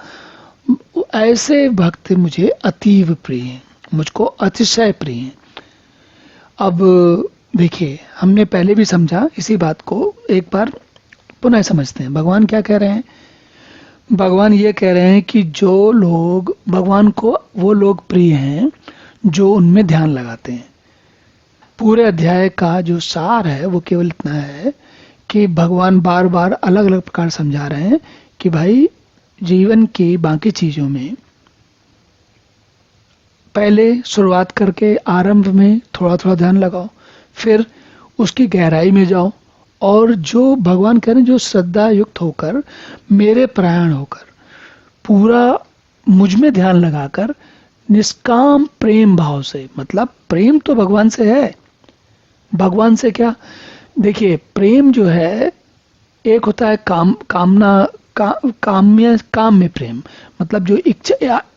ऐसे भक्त मुझे अतीव प्रिय हैं, मुझको अतिशय प्रिय हैं। अब देखिए, हमने पहले भी समझा, इसी बात को एक बार पुनः समझते हैं। भगवान क्या कह रहे हैं? भगवान ये कह रहे हैं कि जो लोग भगवान को, वो लोग प्रिय हैं जो उनमें ध्यान लगाते हैं। पूरे अध्याय का जो सार है वो केवल इतना है कि भगवान बार बार अलग अलग प्रकार समझा रहे हैं कि भाई जीवन की बाकी चीजों में पहले शुरुआत करके आरंभ में थोड़ा थोड़ा ध्यान लगाओ, फिर उसकी गहराई में जाओ, और जो भगवान कह रहे हैं जो श्रद्धा युक्त होकर, मेरे परायण होकर, पूरा मुझ में ध्यान लगाकर निष्काम प्रेम भाव से, मतलब प्रेम तो भगवान से है। भगवान से क्या, देखिए प्रेम जो है, एक होता है काम में प्रेम, मतलब जो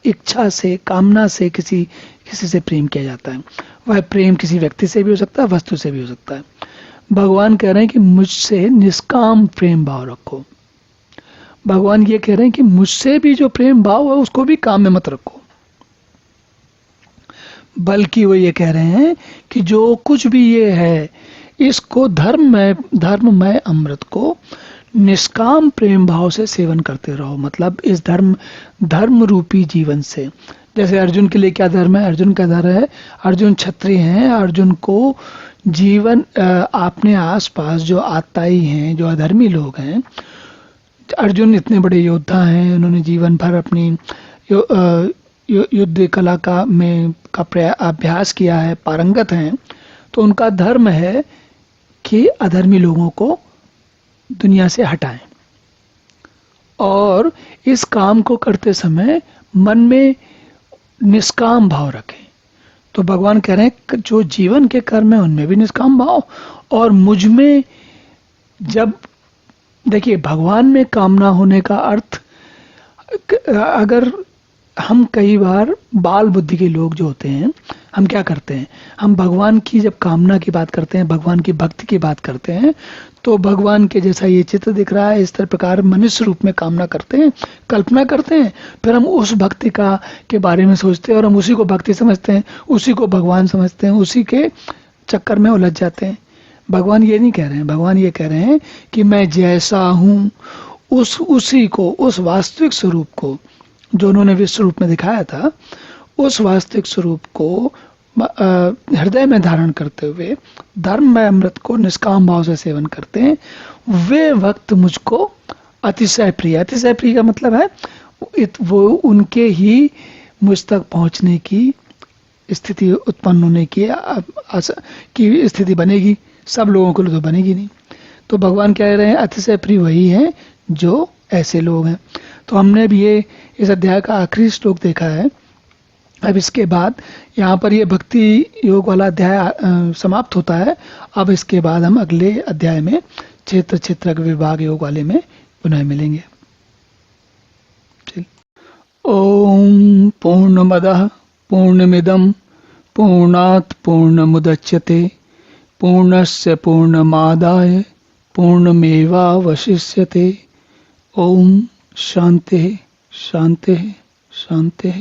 इच्छा से, कामना से किसी किसी से प्रेम किया जाता है। वह प्रेम किसी व्यक्ति से भी हो सकता है, वस्तु से भी हो सकता है। भगवान कह रहे हैं कि मुझसे निष्काम प्रेम भाव रखो। भगवान ये कह रहे हैं कि मुझसे भी जो प्रेम भाव है उसको भी काम में मत रखो, बल्कि वो ये कह रहे हैं कि जो कुछ भी ये है इसको धर्ममय अमृत को निष्काम प्रेम भाव से सेवन करते रहो। मतलब इस धर्म रूपी जीवन से, जैसे अर्जुन के लिए क्या धर्म है, अर्जुन का धर्म है, अर्जुन क्षत्रिय हैं, अर्जुन को जीवन अपने आसपास जो आताई हैं, जो अधर्मी लोग हैं, अर्जुन इतने बड़े योद्धा हैं, उन्होंने जीवन भर अपनी युद्ध कला का अभ्यास किया है, पारंगत हैं, तो उनका धर्म है कि अधर्मी लोगों को दुनिया से हटाएं और इस काम को करते समय मन में निष्काम भाव रखें। तो भगवान कह रहे हैं जो जीवन के कर्म है उनमें भी निष्काम भाव, और मुझ में, जब देखिए भगवान में कामना होने का अर्थ, अगर हम कई बार बाल बुद्धि के लोग जो होते हैं, हम क्या करते हैं, हम भगवान की जब कामना की बात करते हैं, भगवान की भक्ति की बात करते हैं, तो भगवान के जैसा ये चित्र दिख रहा है इस प्रकार मनुष्य रूप में कामना करते हैं, कल्पना करते हैं, फिर हम उस भक्ति के बारे में सोचते हैं और हम उसी को भक्ति समझते हैं, उसी को भगवान समझते हैं, उसी के चक्कर में उलझ जाते हैं। भगवान ये नहीं कह रहे हैं, भगवान ये कह रहे हैं कि मैं जैसा हूँ उसी को, उस वास्तविक स्वरूप को जो उन्होंने विश्व रूप में दिखाया था, उस वास्तविक स्वरूप को हृदय में धारण करते हुए धर्म में अमृत को निष्काम भाव से सेवन करते हैं, वे वक्त मुझको अतिशय प्रिय। अतिशय प्रिय का मतलब है वो उनके ही मुझ तक पहुंचने की स्थिति उत्पन्न होने की स्थिति बनेगी, सब लोगों के लिए तो बनेगी नहीं। तो भगवान कह रहे हैं अतिशय प्रिय वही है जो ऐसे लोग हैं। तो हमने भी ये इस अध्याय का आखिरी श्लोक देखा है। अब इसके बाद यहाँ पर ये भक्ति योग वाला अध्याय समाप्त होता है। अब इसके बाद हम अगले अध्याय में क्षेत्रक विभाग योग वाले में पुनः मिलेंगे। ओम पूर्णमदः पूर्णमिदं पूर्णात् पूर्णमुदच्यते पूर्णस्य पूर्णमादाय पूर्णमेवावशिष्यते। ओम शांति शांति शांति।